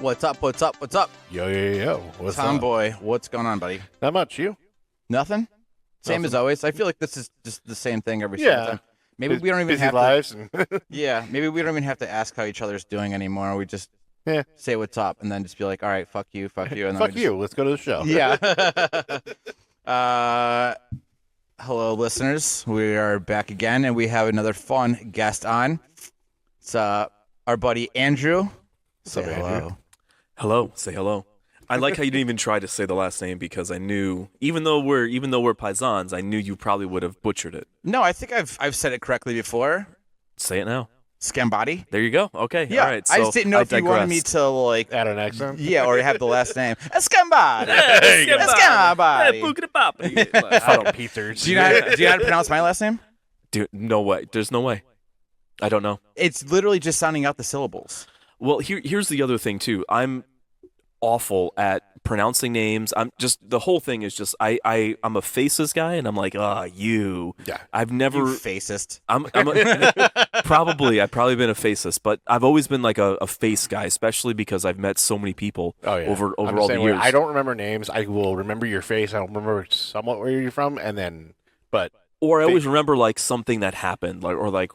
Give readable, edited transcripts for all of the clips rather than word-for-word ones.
What's up? What's up? What's up? Yo, yo, yo. What's up? Tomboy, what's going on, buddy? Not much. You? Nothing? Same Nothing. as always. I feel like this is just the same thing every single time. Maybe we don't even busy have lives to. and Yeah, maybe we don't even have to ask how each other's doing anymore. We just say what's up and then just be like, all right, fuck you, and then fuck you. Let's go to the show. Yeah. Hello, listeners. We are back again, and we have another fun guest on. It's our buddy Andrew. What's up, Say Andrew? hello. Hello, say hello. I like how you didn't even try to say the last name because I knew, even though we're paisans, I knew you probably would have butchered it. No, I think I've said it correctly before. Say it now. Scambati. There you go. Okay. Yeah, All right. So I just didn't know if you wanted me to like, Add an accent? yeah, or have the last name. Scambati. There you go. Scambati. Funnel Peters. Do you know how to pronounce my last name? Dude, no way. There's no way. I don't know. It's literally just sounding out the syllables. Well, here's the other thing too. I'm awful at pronouncing names. The whole thing is just I'm a faces guy, and I'm like, you. Yeah. I've never. You facist. I've probably been a faceless, but I've always been like a face guy, especially because I've met so many people Oh, yeah. over I'm all the same way. years. I don't remember names. I will remember your face. I don't remember somewhat where you're from, and then, but Or I always remember like something that happened, like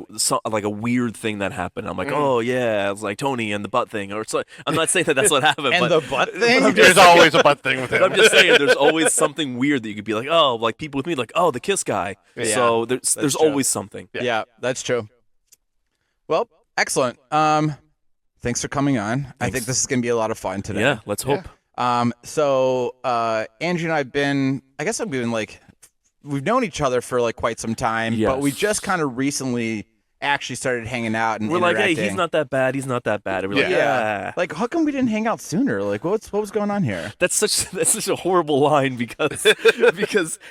like a weird thing that happened. I'm like, oh yeah, it's like Tony and the butt thing, or so. I'm not saying that that's what happened, And but the butt thing? there's always a butt thing with but him. I'm just saying, there's always something weird that you could be like, oh, like people with me, like, oh, the kiss guy. Yeah, So there's true. always something. Yeah, that's true. Well, excellent. Thanks for coming on. I think this is going to be a lot of fun today. Yeah, let's hope. So Andrew and I've been like, we've known each other for like quite some time, but we Yes. just kind of recently actually started hanging out and We're like, hey, interacting. he's not that bad. He's not that bad. And we're like, Yeah. yeah. Like, how come we didn't hang out sooner? Like, what was going on here? That's such a horrible line because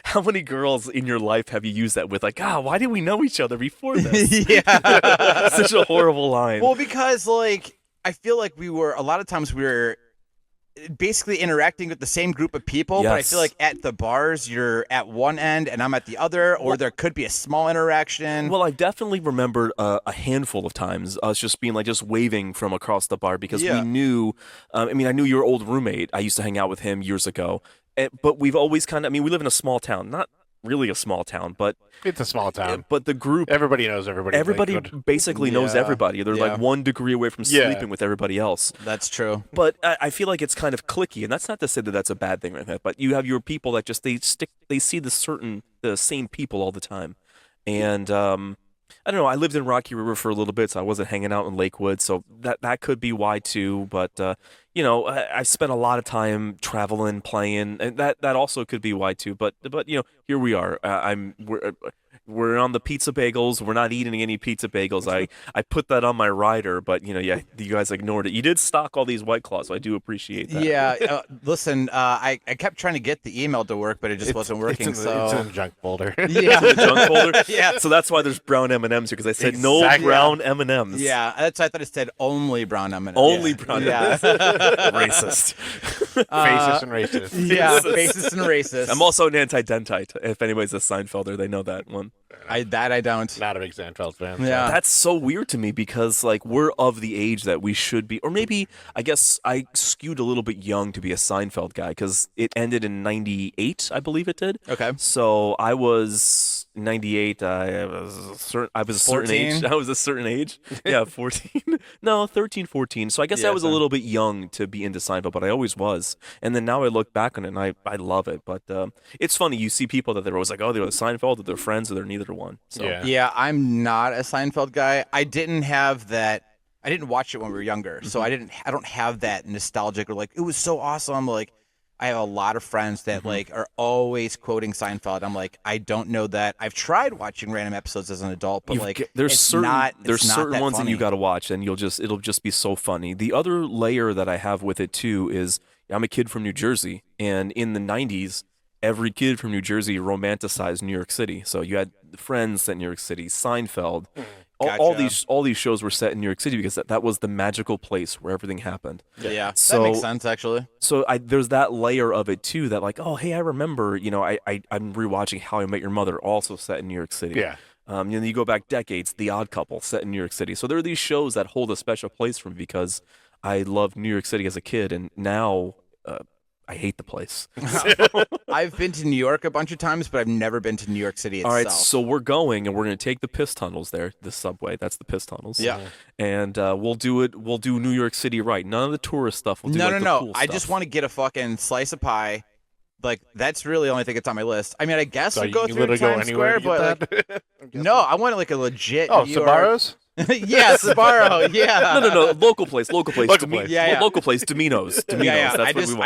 how many girls in your life have you used that with? Like, why did we know each other before this? Yeah. Such a horrible line. Well, because like I feel like we were basically interacting with the same group of people, but I Yes. feel like at the bars you're at one end and I'm at the other, or there could be a small interaction. Well, I definitely remembered a handful of times us just being like just waving from across the bar because Yeah. we knew. I knew your old roommate. I used to hang out with him years ago, but we've always we live in a small town, not really a small town, but It's a small town. but the group. Everybody knows everybody. Everybody Like, basically knows Yeah. everybody. They're Yeah. like 1 degree away from Yeah. sleeping with everybody else. That's true. But I feel like it's kind of cliquey, and that's not to say that that's a bad thing, right? But you have your people that just they see the same people all the time, and I don't know. I lived in Rocky River for a little bit, so I wasn't hanging out in Lakewood, so that could be why too. But I spent a lot of time traveling, playing, and that also could be why too. But here we are. We're on the pizza bagels. We're not eating any pizza bagels. I put that on my rider, but you guys ignored it. You did stock all these White Claws, so I do appreciate that. Yeah. Listen, I kept trying to get the email to work, but it just wasn't working. It's in the So junk folder. yeah. The junk folder. Yeah. So that's why there's brown M&Ms here, because I said no Exactly. brown M&Ms. Yeah, that's why I thought it said only brown M&Ms. Only brown Yeah. Racist. Faceless and racist. Yeah, racist and racist. I'm also an anti-dentite. If anybody's a Seinfelder, they know that one. I don't. Not a big Seinfeld fan. so- Yeah. That's so weird to me because like we're of the age that we should be, or maybe I guess I skewed a little bit young to be a Seinfeld guy because it ended in '98, I believe it did. Okay. So I was 98. I was a certain 14? age. I was a certain age. Yeah, 14. No, 13, 14. So I guess Yeah, I was a so- little bit young to be into Seinfeld, but I always was. And then now I look back on it and I love it. But it's funny. You see people that they're always like, oh, they're Seinfeld, or they're friends, or they're neither one. So Yeah. Yeah, I'm not a Seinfeld guy. I didn't have that. I didn't watch it when we were younger, so I don't have that nostalgic or like it was so awesome. Like I have a lot of friends that like are always quoting Seinfeld. I'm like, I don't know that. I've tried watching random episodes as an adult, but like there's it's certain not, there's it's not certain that ones that you funny. got to watch, and it'll just be so funny. The other layer that I have with it too is I'm a kid from New Jersey, and in the '90s, every kid from New Jersey romanticized New York City. So you had Friends set in New York City, Seinfeld. All these shows were set in New York City because that was the magical place where everything happened. Yeah, that So- makes sense actually. So there's that layer of it too that like, oh hey, I remember, I'm rewatching How I Met Your Mother, also set in New York City. Yeah. You go back decades, The Odd Couple, set in New York City. So there are these shows that hold a special place for me because I loved New York City as a kid, and now I hate the place. I've been to New York a bunch of times, but I've never been to New York City All itself. right, so we're going, and we're going to take the piss tunnels there, the subway. That's the piss tunnels. Yeah. And we'll do it. We'll do New York City right. None of the tourist stuff. We'll do No. the cool I stuff. just want to get a fucking slice of pie. Like, that's really the only thing that's on my list. I mean, I guess So we you go can through literally Times anywhere Square, to but get like, that. no, I want like a legit Oh, New York. Sbarro's? Yeah, Sbarro. Yeah. No. Local place. Local place. Local place. Yeah. Local place. Domino's. Domino's. Yeah. That's what we want.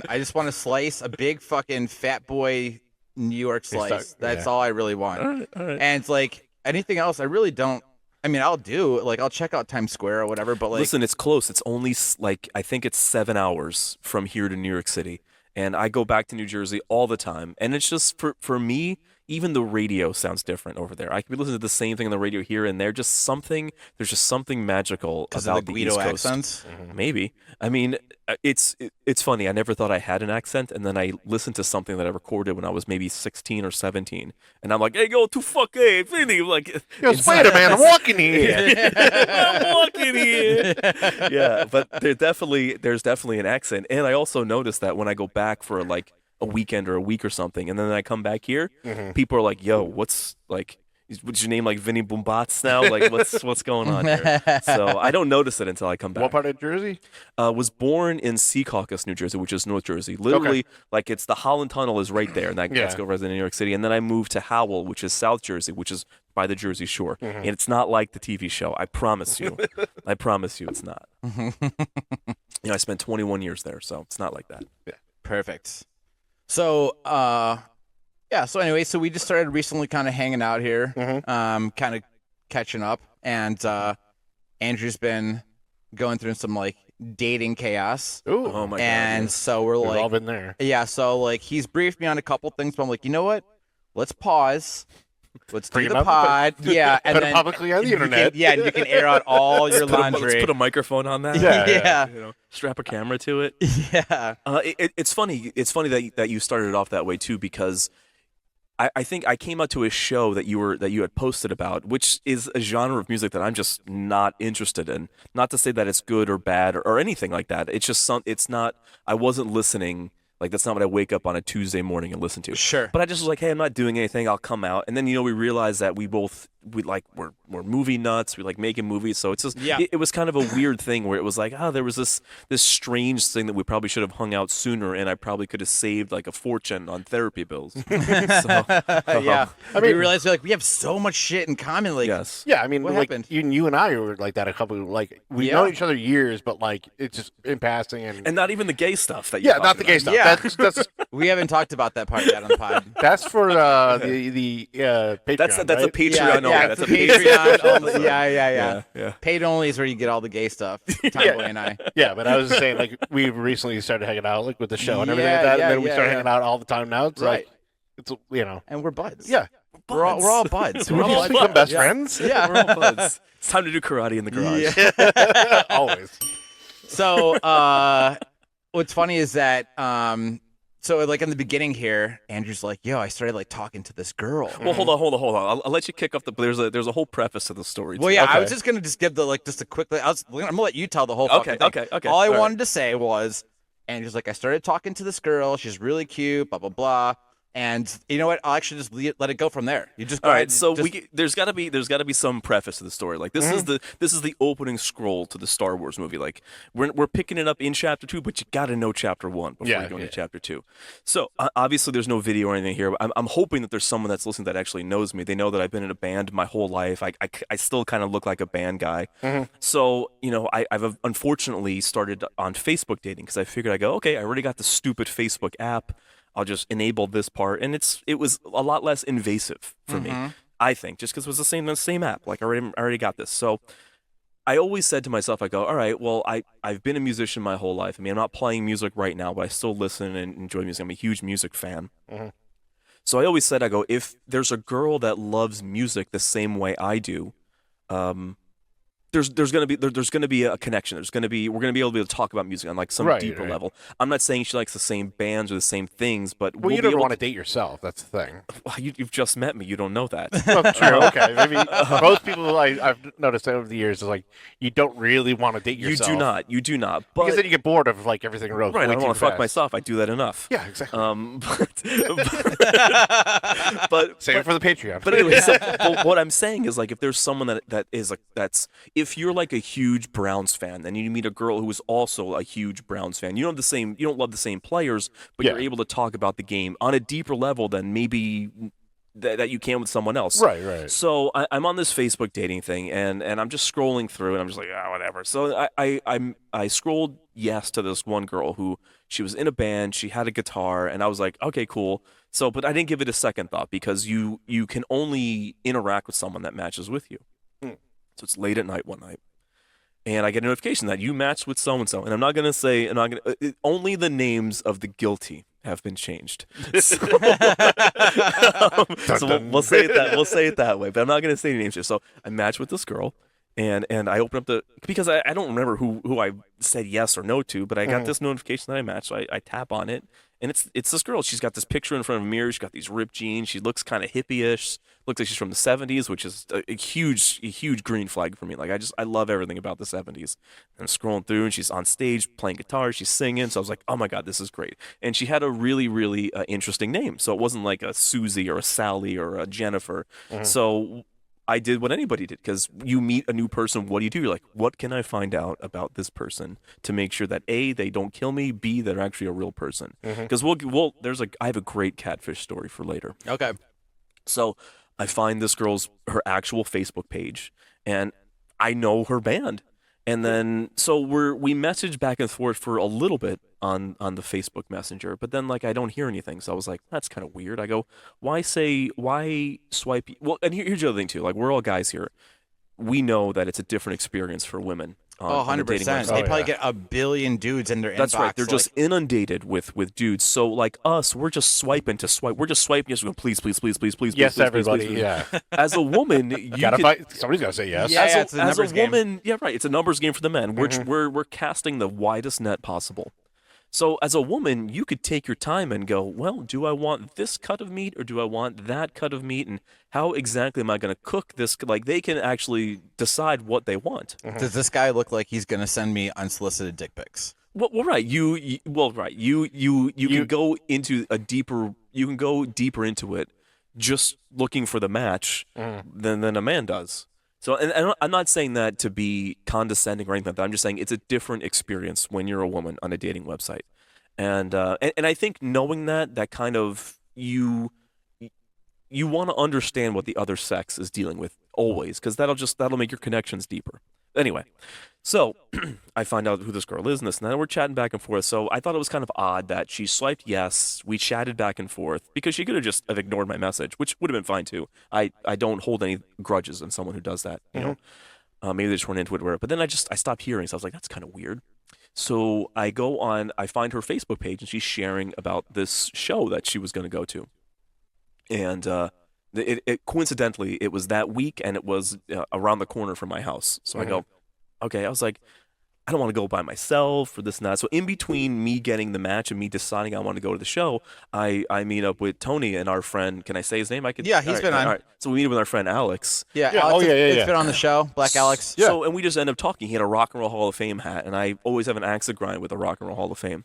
I just want to slice a big fucking fat boy New York slice. That's all I really want. All right. And it's like anything else, I really don't. I mean, I'll do like I'll check out Times Square or whatever, but like, Listen, it's close. It's only like I think it's 7 hours from here to New York City, and I go back to New Jersey all the time. And it's just for me, even the radio sounds different over there. I could be listening to the same thing on the radio here and there. There's just something magical because about of the the Guido East Coast. accents. Maybe. I mean, it's funny. I never thought I had an accent, and then I listened to something that I recorded when I was maybe 16 or 17, and I'm like, "Hey, go to fuck, hey, Vinny!" Like, Yo, Spider Man, I'm walking here. I'm walking here. Yeah, but there's definitely an accent, and I also noticed that when I go back for like a weekend or a week or something, and then I come back here, people are like, "Yo, what's like?" What's your name, like Vinny Boombots now? Like, what's going on here? So I don't notice it until I come back. What part of Jersey? Was born in Secaucus, New Jersey, which is North Jersey. Literally, like it's the Holland Tunnel is right there, and that's Yeah. go resident in New York City. And then I moved to Howell, which is South Jersey, which is by the Jersey Shore. And it's not like the TV show. I promise you. I promise you, it's not. I spent 21 years there, so it's not like that. Perfect. So, so anyway, so we just started recently kind of hanging out here, kind of catching up, and Andrew's been going through some like dating chaos, Ooh. Oh my and god! so we're We've like, all been there. yeah, so like he's briefed me on a couple things, but I'm like, you know what? Let's pause. Let's do Prenup? the pod, yeah, and Put it then publicly on the you can- internet. yeah, and you can air out all your Let's laundry. put a microphone on that. Yeah. You know, strap a camera to it. Yeah. It's funny. It's funny that you started off that way too, because I think I came out to a show that you had posted about, which is a genre of music that I'm just not interested in. Not to say that it's good or bad or anything like that. It's just it's not. I wasn't listening. Like that's not what I wake up on a Tuesday morning and listen to. Sure. But I just was like, hey, I'm not doing anything. I'll come out, and then we realized that we're movie nuts. We like making movies, so it's just it was kind of a weird thing where it was like, there was this strange thing that we probably should have hung out sooner, and I probably could have saved like a fortune on therapy bills. So, Yeah. I we mean- realized we have so much shit in common. Like, yes. Yeah, I mean, What like happened? you and I were like that a couple. Like we've Yeah. known each other years, but like it's just in passing and And not even the gay stuff that you're yeah, not the talking gay about. stuff. Yeah. That's we haven't talked about that part yet on the pod. that's for the Patreon. That's a right? Patreon only. yeah, That's it's a a Patreon only. Yeah. Yeah. Paid only is where you get all the gay stuff. Tomboy and I. Yeah, but I was just saying, like we've recently started hanging out, like with the show and everything Yeah, like that, yeah, and then we yeah, start yeah. hanging out all the time now. It's Right. like it's And we're buds. yeah, We're all buds. we We're all just buds. become best Yeah. friends. Yeah. We're all buds. It's time to do karate in the garage. Yeah. Always. So, what's funny is that, so like in the beginning here, Andrew's like, "Yo, I started like talking to this girl." Well, hold on. I'll let you kick off there's a whole preface to the story. Well, yeah, I Okay. was just gonna give just a quick. I'm gonna let you tell the whole. Okay, fucking thing. okay. All I All right. wanted to say was, Andrew's like, I started talking to this girl. She's really cute. Blah blah blah. And you know what? I'll actually just let it go from there. You just go All ahead right, and so just- there's got to be some preface to the story. Like this is the opening scroll to the Star Wars movie. Like we're picking it up in chapter 2, but you got to know chapter 1 before Yeah, you go into yeah. chapter 2. So obviously there's no video or anything here. But I'm hoping that there's someone that's listening that actually knows me. They know that I've been in a band my whole life. I still kind of look like a band guy. So I've unfortunately started on Facebook dating because I figured I okay, I already got the stupid Facebook app. I'll just enable this part, and it was a lot less invasive for me, I think, just because it was the same app. Like I already got this. So I always said to myself, I go, all right, well, I've been a musician my whole life. I mean, I'm not playing music right now, but I still listen and enjoy music. I'm a huge music fan. So I always said, I go, if there's a girl that loves music the same way I do, there's gonna be a connection. We're gonna be able to talk about music on like some Right, deeper right. level. I'm not saying she likes the same bands or the same things, but Well, you be don't able want to date yourself. That's the thing. You've just met me. You don't know that. Well, true. Okay. Maybe most people I've noticed over the years is like you don't really want to date yourself. You do not. But Because then you get bored of like everything real. right, I way don't too want to fuck fast. myself. I do that enough. Yeah, exactly. But Save it for the Patreon. But anyway, but what I'm saying is like if there's someone that is like that's if you're like a huge Browns fan and you meet a girl who is also a huge Browns fan, you don't love the same players, but you're Yeah. able to talk about the game on a deeper level than maybe that you can with someone else. Right. So I'm on this Facebook dating thing, and I'm just scrolling through, and I'm just like, whatever. So I scrolled yes to this one girl who she was in a band, she had a guitar, and I was like, okay, cool. So, but I didn't give it a second thought because you can only interact with someone that matches with you. So it's late at night one night, and I get a notification that you matched with so and so, and I'm not gonna say, only the names of the guilty have been changed. So, we'll say it that way, but I'm not going to say any names here. So I matched with this girl, and I opened up because I don't remember who I said yes or no to, but I got this notification that I matched. So I tap on it, and it's this girl. She's got this picture in front of a mirror. She's got these ripped jeans. She looks kind of hippie-ish. Looks like she's from the 70s, which is a huge green flag for me. Like I love everything about the 70s. And I'm scrolling through, and she's on stage playing guitar. She's singing. So I was like, oh my god, this is great. And she had a really interesting name. So it wasn't like a Susie or a Sally or a Jennifer. So I did what anybody did because you meet a new person. What do? You're like, what can I find out about this person to make sure that A, they don't kill me, B, they're actually a real person. Because I have a great catfish story for later. Okay. So I find this girl's her actual Facebook page, and I know her band. And then so we message back and forth for a little bit on the Facebook Messenger, but then like I don't hear anything. So I was like, that's kind of weird. I go, why swipe? Well, and here's the other thing too. Like we're all guys here. We know that it's a different experience for women. On the dating 100%. website. They probably get a billion dudes in their inbox. That's right. They're like, just inundated with dudes. So like us, we're just swiping to swipe. We're just swiping. Just going, please. Yes, please, everybody. please. Yeah. As a woman, you Somebody's gotta say yes. Yeah, as it's a a numbers game. woman, yeah, right. It's a numbers game for the men. We're casting the widest net possible. So as a woman, you could take your time and go, well, do I want this cut of meat or do I want that cut of meat? And how exactly am I going to cook this? Like they can actually decide what they want. Does this guy look like he's gonna send me unsolicited dick pics? Well, right. You can go into a deeper. You can go deeper into it, just looking for the match than a man does. So, and I'm not saying that to be condescending or anything like that. I'm just saying it's a different experience when you're a woman on a dating website, and I think knowing that kind of you want to understand what the other sex is dealing with always, because that'll make your connections deeper. Anyway, so I find out who this girl is and this and that. We're chatting back and forth. So I thought it was kind of odd that she swiped yes. We chatted back and forth because she could have just have ignored my message, which would have been fine too. I don't hold any grudges in someone who does that. You know, maybe they just weren't into it. But then I stopped hearing. So I was like, that's kind of weird. So I go on. I find her Facebook page and she's sharing about this show that she was going to go to, and coincidentally, it was that week, and it was around the corner from my house. So I go, okay. I was like, I don't want to go by myself or this and that. So in between me getting the match and me deciding I want to go to the show, I meet up with Tony and our friend. Can I say his name? I could. Yeah, he's been on. All right. So we meet up with our friend Alex. Yeah, Yeah, Alex, oh, yeah, it's yeah. been on the show, Black Alex. Yeah. So and we just end up talking. He had a Rock and Roll Hall of Fame hat, and I always have an axe to grind with a Rock and Roll Hall of Fame.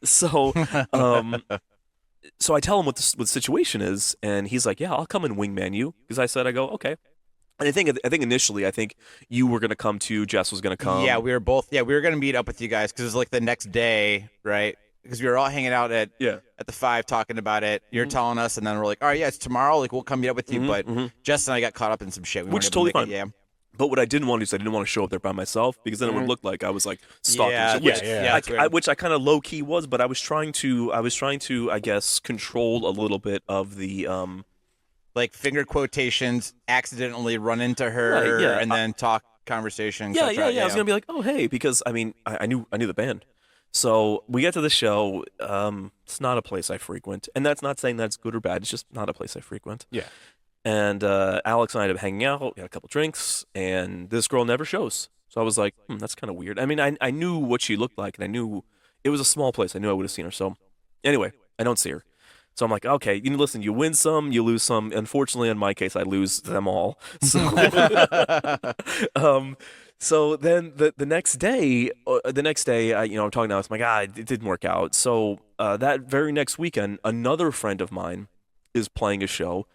So. So I tell him what the situation is, and he's like, "Yeah, I'll come and wingman you." Because I go, "Okay." And I think initially, you were gonna come too. Jess was gonna come. Yeah, we were gonna meet up with you guys because it was like the next day, right? Because we were all hanging out at the 5 talking about it. You're telling us, and then we're like, all right, yeah, it's tomorrow. Like we'll come meet up with you. But Jess and I got caught up in some shit. We Which weren't able is to totally make it, fine. But what I didn't want to do is I didn't want to show up there by myself because then it would look like I was like stalking. Yeah, shit, yeah, yeah. which I kind of low key was, but I was trying to I guess control a little bit of the like finger quotations, accidentally run into her, Right, yeah. and then talk conversation. Yeah. etc. I was gonna be like, oh hey, because I mean I knew the band. So we get to the show. It's not a place I frequent, and that's not saying that's good or bad. It's just not a place I frequent. Yeah. And Alex and I ended up hanging out, got a couple drinks, and this girl never shows. So I was like, that's kind of weird. I mean, I knew what she looked like, and I knew it was a small place. I knew I would have seen her. So anyway, I don't see her. So I'm like, okay, listen, you win some, you lose some. Unfortunately, in my case, I lose them all. So, so then the next day, I'm talking to Alex. I'm like, it didn't work out. So that very next weekend, another friend of mine is playing a show,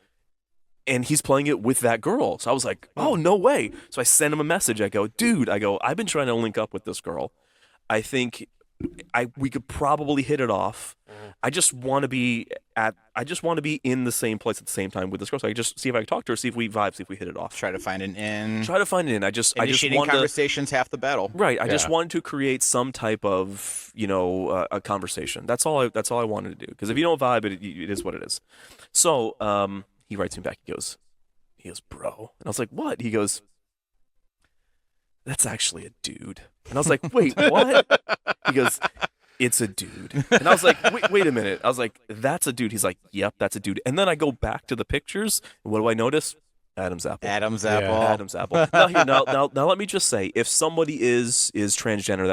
and he's playing it with that girl. So I was like, oh, no way. So I sent him a message. I go, dude, I've been trying to link up with this girl. I think we could probably hit it off. I just want to be in the same place at the same time with this girl. So I just see if I can talk to her, see if we vibe, see if we hit it off. Try to find an in. I just Initiating wanted conversations half the battle. Right. I just Yeah. wanted to create some type of, a conversation. That's all I wanted to do. Because if you don't vibe, it is what it is. So he writes me back. He goes, bro. And I was like, what? He goes, that's actually a dude. And I was like, wait, what? He goes, it's a dude. And I was like, wait a minute. I was like, that's a dude. He's like, yep, that's a dude. And then I go back to the pictures. And what do I notice? Adam's apple. Adam's Yeah. apple. Adam's apple. Now, let me just say, if somebody is transgender,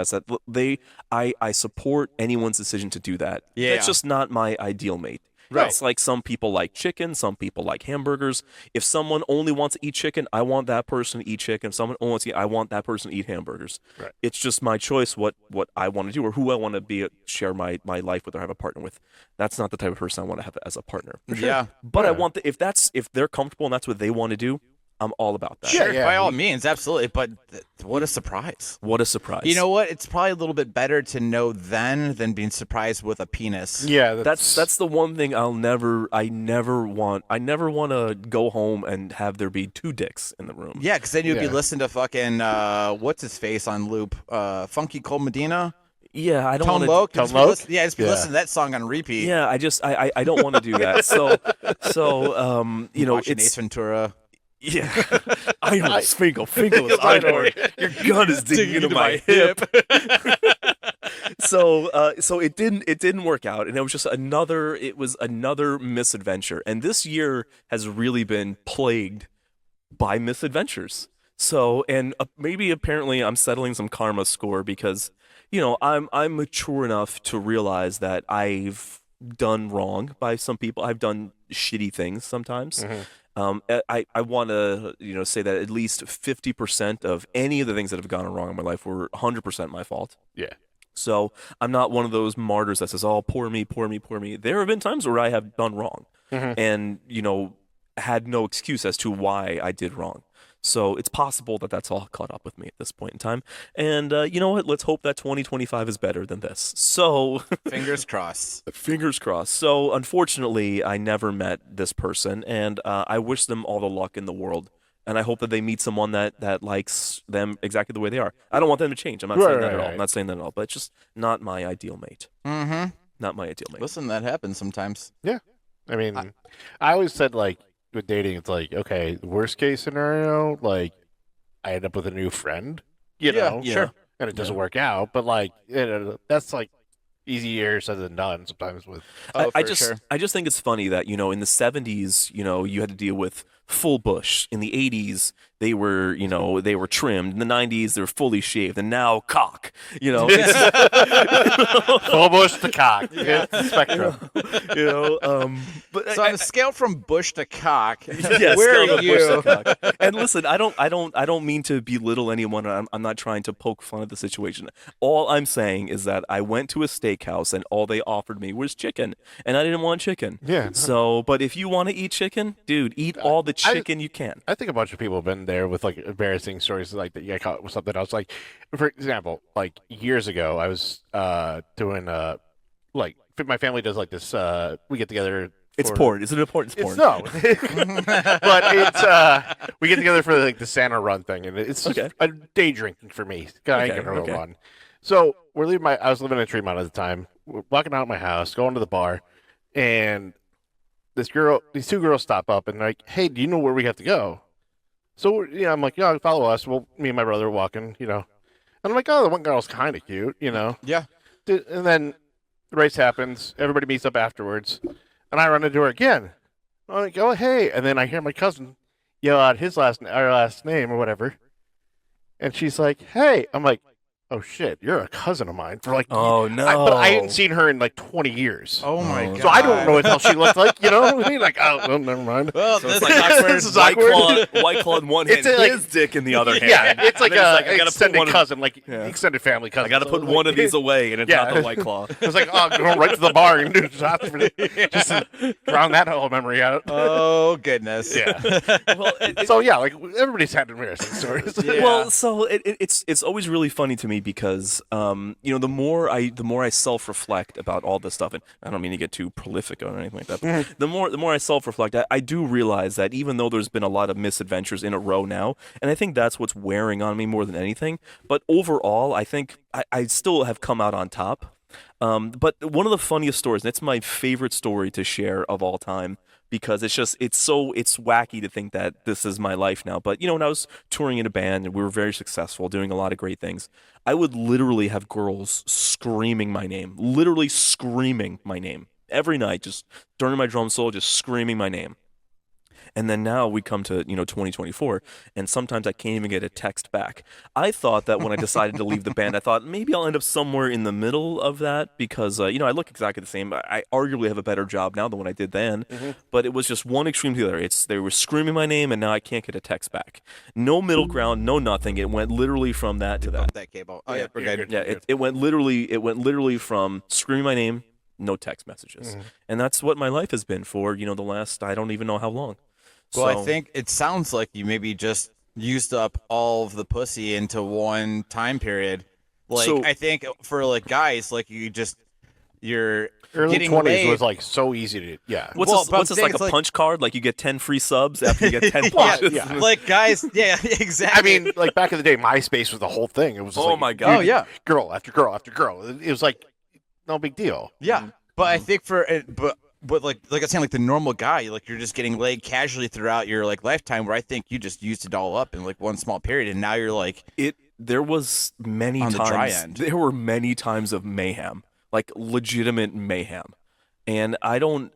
I support anyone's decision to do that. Yeah. That's just not my ideal mate. Right. It's like some people like chicken, some people like hamburgers. If someone only wants to eat chicken, I want that person to eat chicken. If someone only wants to eat, I want that person to eat hamburgers. Right. It's just my choice what I want to do or who I want to share my life with or have a partner with. That's not the type of person I want to have as a partner. Yeah. But I Yeah. want if they're comfortable and that's what they want to do, I'm all about that. Sure, yeah. by all means, absolutely. But what a surprise. What a surprise. You know what? It's probably a little bit better to know then than being surprised with a penis. Yeah, that's the one thing I never want to go home and have there be two dicks in the room. Yeah, because then you'd be Yeah. listening to fucking what's his face on loop, Funky Cole Medina, Yeah, I don't Tone want Loc. Tone Just be Loc? listen- yeah, just be Yeah. listening to that song on repeat. Yeah, I don't want to do that. So Watching it's Ace Ventura. yeah. I know Finkel is Einhorn. Your gun is digging into my hip. So it didn't work out, and it was another misadventure. And this year has really been plagued by misadventures. So and maybe apparently I'm settling some karma score because I'm mature enough to realize that I've done wrong by some people. I've done shitty things sometimes. I want to say that at least 50% of any of the things that have gone wrong in my life were 100% my fault. yeah. So I'm not one of those martyrs that says, "Oh, poor me, poor me, poor me." There have been times where I have done wrong, and had no excuse as to why I did wrong. So it's possible that that's all caught up with me at this point in time. And you know what? Let's hope that 2025 is better than this. So Fingers crossed. fingers crossed. So unfortunately, I never met this person, and I wish them all the luck in the world. And I hope that they meet someone that likes them exactly the way they are. I don't want them to change. I'm not saying that at all. I'm not saying that at all. But it's just not my ideal mate. Mm-hmm. Not my ideal mate. Listen, that happens sometimes. I mean, I always said like with dating, it's like okay, worst case scenario, like I end up with a new friend, you know, Yeah. Sure. and it doesn't work out. But like, that's like easier said than done sometimes. With Oh, I for just sure. I just think it's funny that in the 70s you had to deal with full bush. In the 80s they were they were trimmed. In the 90s they were fully shaved, and now cock. It's- full bush to cock, it's the spectrum. But So on a scale from bush to cock, yeah, where scale are of bush to you? cock. And listen, I don't mean to belittle anyone. I'm not trying to poke fun at the situation. All I'm saying is that I went to a steakhouse and all they offered me was chicken, and I didn't want chicken. Yeah. So, but if you want to eat chicken, dude, eat all the chicken you can. I think a bunch of people have been there with like embarrassing stories like that. You got caught with something else. Like, for example, like years ago, I was doing like my family does like this. We get together. It's for- porn. Is it important? It's porn. No, but it's we get together for like the Santa run thing, and it's just Okay. a day drinking for me. I ain't Okay, gonna okay. run. So we're leaving I was living in Tremont at the time. We're walking out of my house, going to the bar, and these two girls stop up and they're like, "Hey, do you know where we have to go?" So I'm like, "Yeah, follow us." Well, me and my brother are walking, and I'm like, "Oh, the one girl's kind of cute, Yeah. And then the race happens. Everybody meets up afterwards, and I run into her again. I'm like, oh hey, and then I hear my cousin yell out his our last name or whatever, and she's like, hey. I'm like, oh shit, you're a cousin of mine for like. Oh no! But I hadn't seen her in like 20 years. Oh my Oh. god. So I don't know what the hell she looked like, you know what I mean? Like, oh, well, never mind. Well, So it's this like awkward. This is awkward. White Claw in one hand, It's like- his dick in the other hand. Yeah, it's like And then a I gotta put extended one of- cousin, like Yeah. extended family cousin. I got to So put it's one like- of these away, and it's Yeah. not the White Claw. It's like, oh, go right to the bar and do shots for just to drown that whole memory out. oh goodness. Yeah. Well, So yeah, like everybody's had embarrassing stories. Yeah. Well, so it's always really funny to me because the more I self-reflect about all this stuff, and I don't mean to get too prolific or anything like that, but the more I self-reflect, I do realize that even though there's been a lot of misadventures in a row now, and I think that's what's wearing on me more than anything, but overall, I think I still have come out on top. But one of the funniest stories, and it's my favorite story to share of all time, because it's wacky to think that this is my life now. But when I was touring in a band and we were very successful, doing a lot of great things, I would literally have girls screaming my name, literally screaming my name every night, just during my drum solo, just screaming my name. And then now we come to 2024, and sometimes I can't even get a text back. I thought that when I decided to leave the band, I thought maybe I'll end up somewhere in the middle of that because I look exactly the same. I arguably have a better job now than when I did then, but it was just one extreme to the other. They were screaming my name, and now I can't get a text back. No middle ground, no nothing. It went literally from that to that. Bump that cable. Oh yeah, we're you're good. good. Yeah, it went literally from screaming my name, no text messages, and that's what my life has been for the last I don't even know how long. Well, I So- think it sounds like you maybe just used up all of the pussy into one time period. Like So- I think for like guys, like you're Early getting 20s laid. was like so easy to, yeah. What's Well, this, but what's I'm this like saying a it's punch card? Like you get 10 free subs after you get 10 yeah, punches? yeah. like guys, yeah, exactly. I mean, like back in the day, MySpace was the whole thing. It was just Oh like, my God. oh yeah, girl after girl after girl. It was like no big deal. yeah. But I think for it, but like I'm saying, like the normal guy, like you're just getting laid casually throughout your like lifetime. Where I think you just used it all up in like one small period, and now you're like, There was many On the times. dry end. There were many times of mayhem, like legitimate mayhem. And and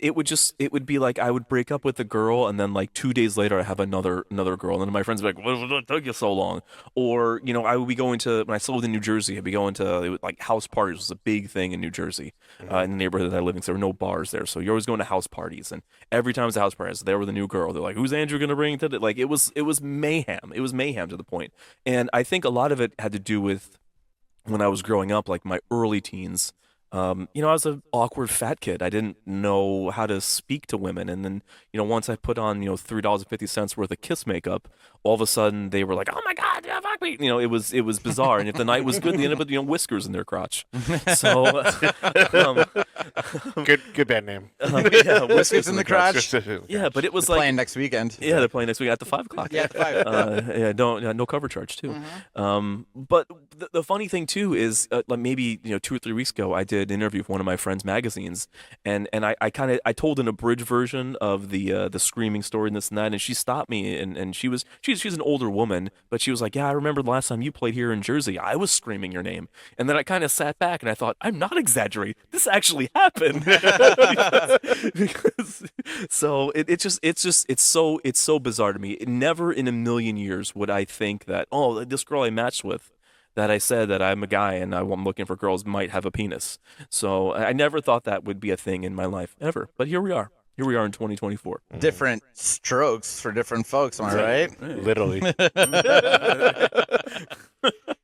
it would be like I would break up with a girl, and then like 2 days later I have another girl, and then my friends would be like, "What took you so long?" Or I would be going to, when I still lived in New Jersey, I'd be going to like house parties was a big thing in New Jersey, in the neighborhood that I live in. So there were no bars there, so you're always going to house parties, and every time it was a house party, there were the new girl. They're like, "Who's Andrew gonna bring to the?" Like it was mayhem. It was mayhem to the point, and I think a lot of it had to do with when I was growing up, like my early teens. I was an awkward fat kid. I didn't know how to speak to women. And then, once I put on, $3.50 worth of Kiss makeup, all of a sudden they were like, "Oh my God, yeah, fuck me." It was bizarre. And if the night was good, they ended up with, whiskers in their crotch. So, Good band name. yeah, whiskers in the crotch. Yeah, but it was Playing like, next weekend. yeah, they're playing next week at the 5 o'clock. Yeah, 5. No cover charge too. But the funny thing too is, like maybe 2 or 3 weeks ago, I did an interview for one of my friends' magazines, and I told an abridged version of the screaming story and this and that, and she stopped me, and she's an older woman, but she was like, "Yeah, I remember the last time you played here in Jersey, I was screaming your name," and then I kind of sat back and I thought, I'm not exaggerating, this actually happened. So it's so bizarre to me. Never in a million years would I think that, oh, this girl I matched with, that I said that I'm a guy and I'm looking for girls, might have a penis. So I never thought that would be a thing in my life ever. But here we are. Here we are in 2024. Different strokes for different folks. Am I right? Literally.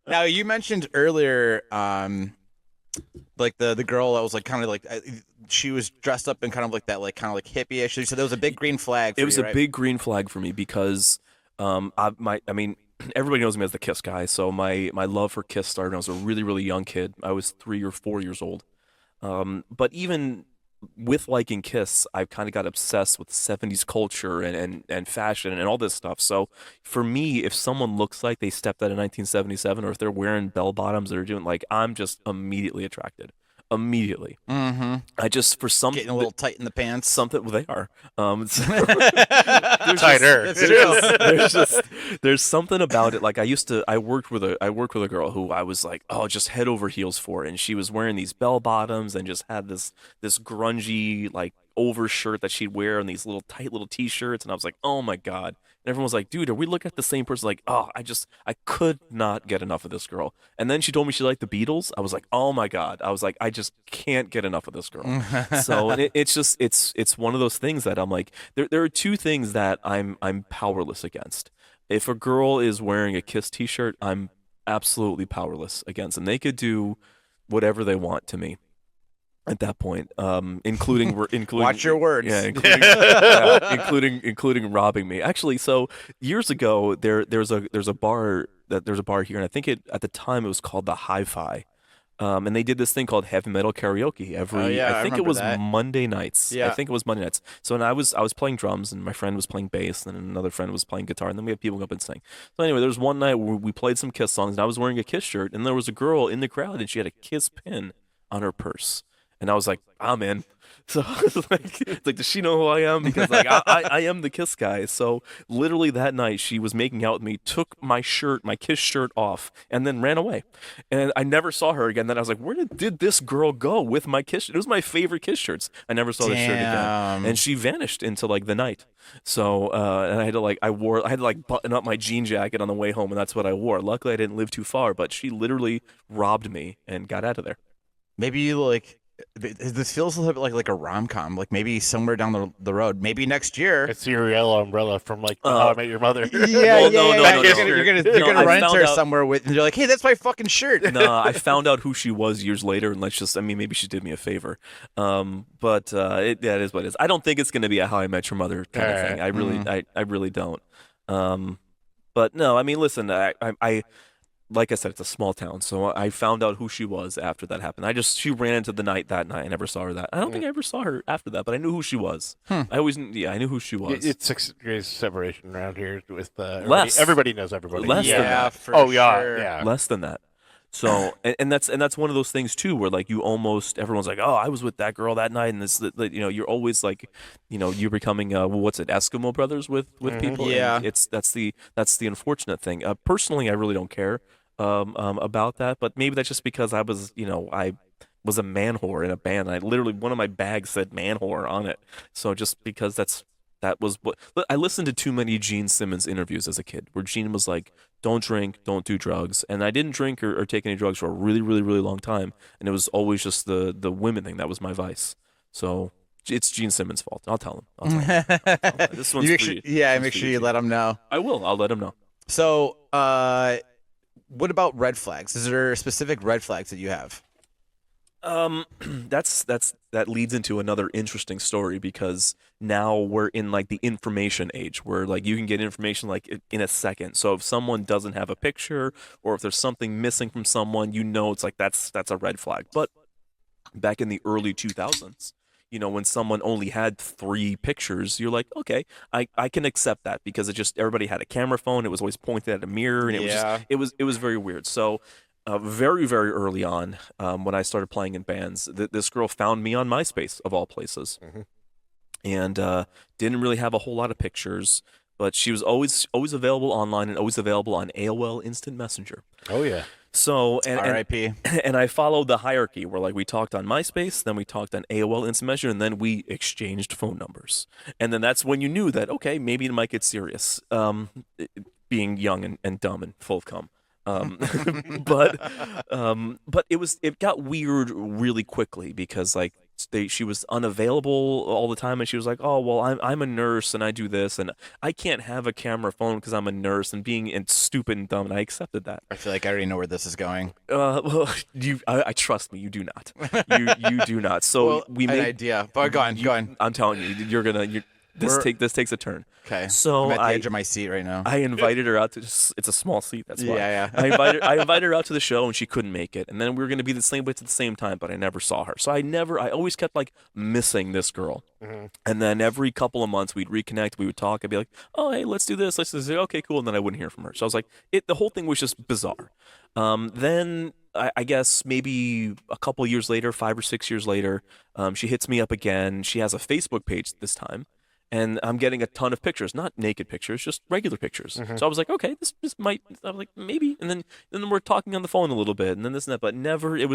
Now you mentioned earlier, like the girl that was like kind of like she was dressed up in kind of like that, like kind of like hippie-ish. So there was a big green flag. For It was you, a right? big green flag for me because everybody knows me as the Kiss guy. So my love for Kiss started when I was a really, really young kid. I was 3 or 4 years old. But even with liking Kiss, I've kind of got obsessed with 70s culture and fashion and all this stuff. So for me, if someone looks like they stepped out of 1977, or if they're wearing bell bottoms that are doing, like, I'm just immediately attracted. Immediately. Mm-hmm. I just, for some, Getting a little tight in the pants. something, well, they are. Tighter. There's something about it. Like I worked with a girl who I was like, oh, just head over heels for, and she was wearing these bell bottoms and just had this grungy, like, over shirt that she'd wear and these little tight little t-shirts, and I was like, oh my god. And everyone was like, dude, are we looking at the same person? Like, oh, I could not get enough of this girl. And then she told me she liked the Beatles. I was like, oh my god. I was like, I just can't get enough of this girl. So and it's just it's one of those things that I'm like, there are two things that I'm powerless against. If a girl is wearing a Kiss t-shirt, I'm absolutely powerless against them. They could do whatever they want to me at that point, including Watch your words. Yeah, including robbing me. Actually, so years ago, there's a bar here, and I think at the time it was called the Hi-Fi. And they did this thing called heavy metal karaoke I think it was that. Monday nights. Yeah. I think it was Monday nights. So and I was playing drums, and my friend was playing bass, and another friend was playing guitar, and then we had people go up and sing. So anyway, there was one night where we played some Kiss songs, and I was wearing a Kiss shirt, and there was a girl in the crowd, and she had a Kiss pin on her purse. And I was like, I'm in. So it's like, does she know who I am? Because like I am the Kiss guy. So literally that night she was making out with me, took my Kiss shirt off, and then ran away. And I never saw her again. Then I was like, where did this girl go with my Kiss shirt? It was my favorite Kiss shirts. I never saw this shirt again. And she vanished into like the night. So and I had to button up my jean jacket on the way home, and that's what I wore. Luckily I didn't live too far, but she literally robbed me and got out of there. Maybe you like. This feels a little bit like a rom-com, like maybe somewhere down the road, maybe next year. It's your yellow umbrella from like How I Met Your Mother. Yeah, no. You're gonna run into her somewhere with, and you're like, hey, that's my fucking shirt. No, I found out who she was years later, and maybe she did me a favor. But it is what it is. I don't think it's gonna be a How I Met Your Mother kind of thing. I really don't. But no, I mean, listen, I like I said, it's a small town, so I found out who she was after that happened. She ran into the night that night. I never saw her I don't think I ever saw her after that, but I knew who she was. I knew who she was. It's 6 degrees separation around here with Less. Everybody knows everybody. Less than that. For Oh sure. yeah. Less than that. So and that's one of those things too, where like everyone's like, oh, I was with that girl that night, and this, you're always like, you're becoming Eskimo brothers with people. Yeah. And that's the unfortunate thing. Personally, I really don't care about that, but maybe that's just because I was a man whore in a band. I literally, one of my bags said man whore on it. So just because that was what I listened to too many Gene Simmons interviews as a kid, where Gene was like, don't drink, don't do drugs. And I didn't drink or take any drugs for a really, really, really long time. And it was always just the women thing that was my vice. So it's Gene Simmons' fault. I'll tell him. This one's Make sure you let him know. I will. I'll let him know. So, what about red flags? Is there specific red flags that you have? That leads into another interesting story, because now we're in like the information age, where like you can get information like in a second. So if someone doesn't have a picture, or if there's something missing from someone, it's like that's a red flag. But back in the early 2000s, when someone only had 3 pictures, you're like, okay, I can accept that, because everybody had a camera phone. It was always pointed at a mirror, and it was very weird. So very, very early on, when I started playing in bands, this girl found me on MySpace, of all places. Mm-hmm. And didn't really have a whole lot of pictures, but she was always available online, and always available on AOL Instant Messenger. Oh yeah. So R.I.P. And I followed the hierarchy, where like we talked on MySpace, then we talked on AOL Instant Messenger, and then we exchanged phone numbers. And then that's when you knew that, okay, maybe it might get serious. Being young and dumb and full of cum. But it got weird really quickly, because like she was unavailable all the time, and she was like, oh well, I'm a nurse and I do this, and I can't have a camera phone because I'm a nurse, and being stupid and dumb, and I accepted that. I feel like I already know where this is going. Well, I trust me, you do not. You do not. So we an made idea. But go on. I'm telling you, this takes a turn. Okay. So I'm at the edge of my seat right now. I invited her out to. It's a small seat. That's why. Yeah. I invited her out to the show, and she couldn't make it. And then we were going to be the same place at the same time, but I never saw her. So I always kept like missing this girl. Mm-hmm. And then every couple of months we'd reconnect, we would talk. I'd be like, oh hey, let's do this. Let's do this. Okay, cool. And then I wouldn't hear from her. So I was like, the whole thing was just bizarre. Then I guess maybe a couple years later, 5 or 6 years later, she hits me up again. She has a Facebook page this time. And I'm getting a ton of pictures, not naked pictures, just regular pictures. Mm-hmm. So I was like, okay, this might. I was like, maybe. And then we're talking on the phone a little bit, and then this and that, but never. There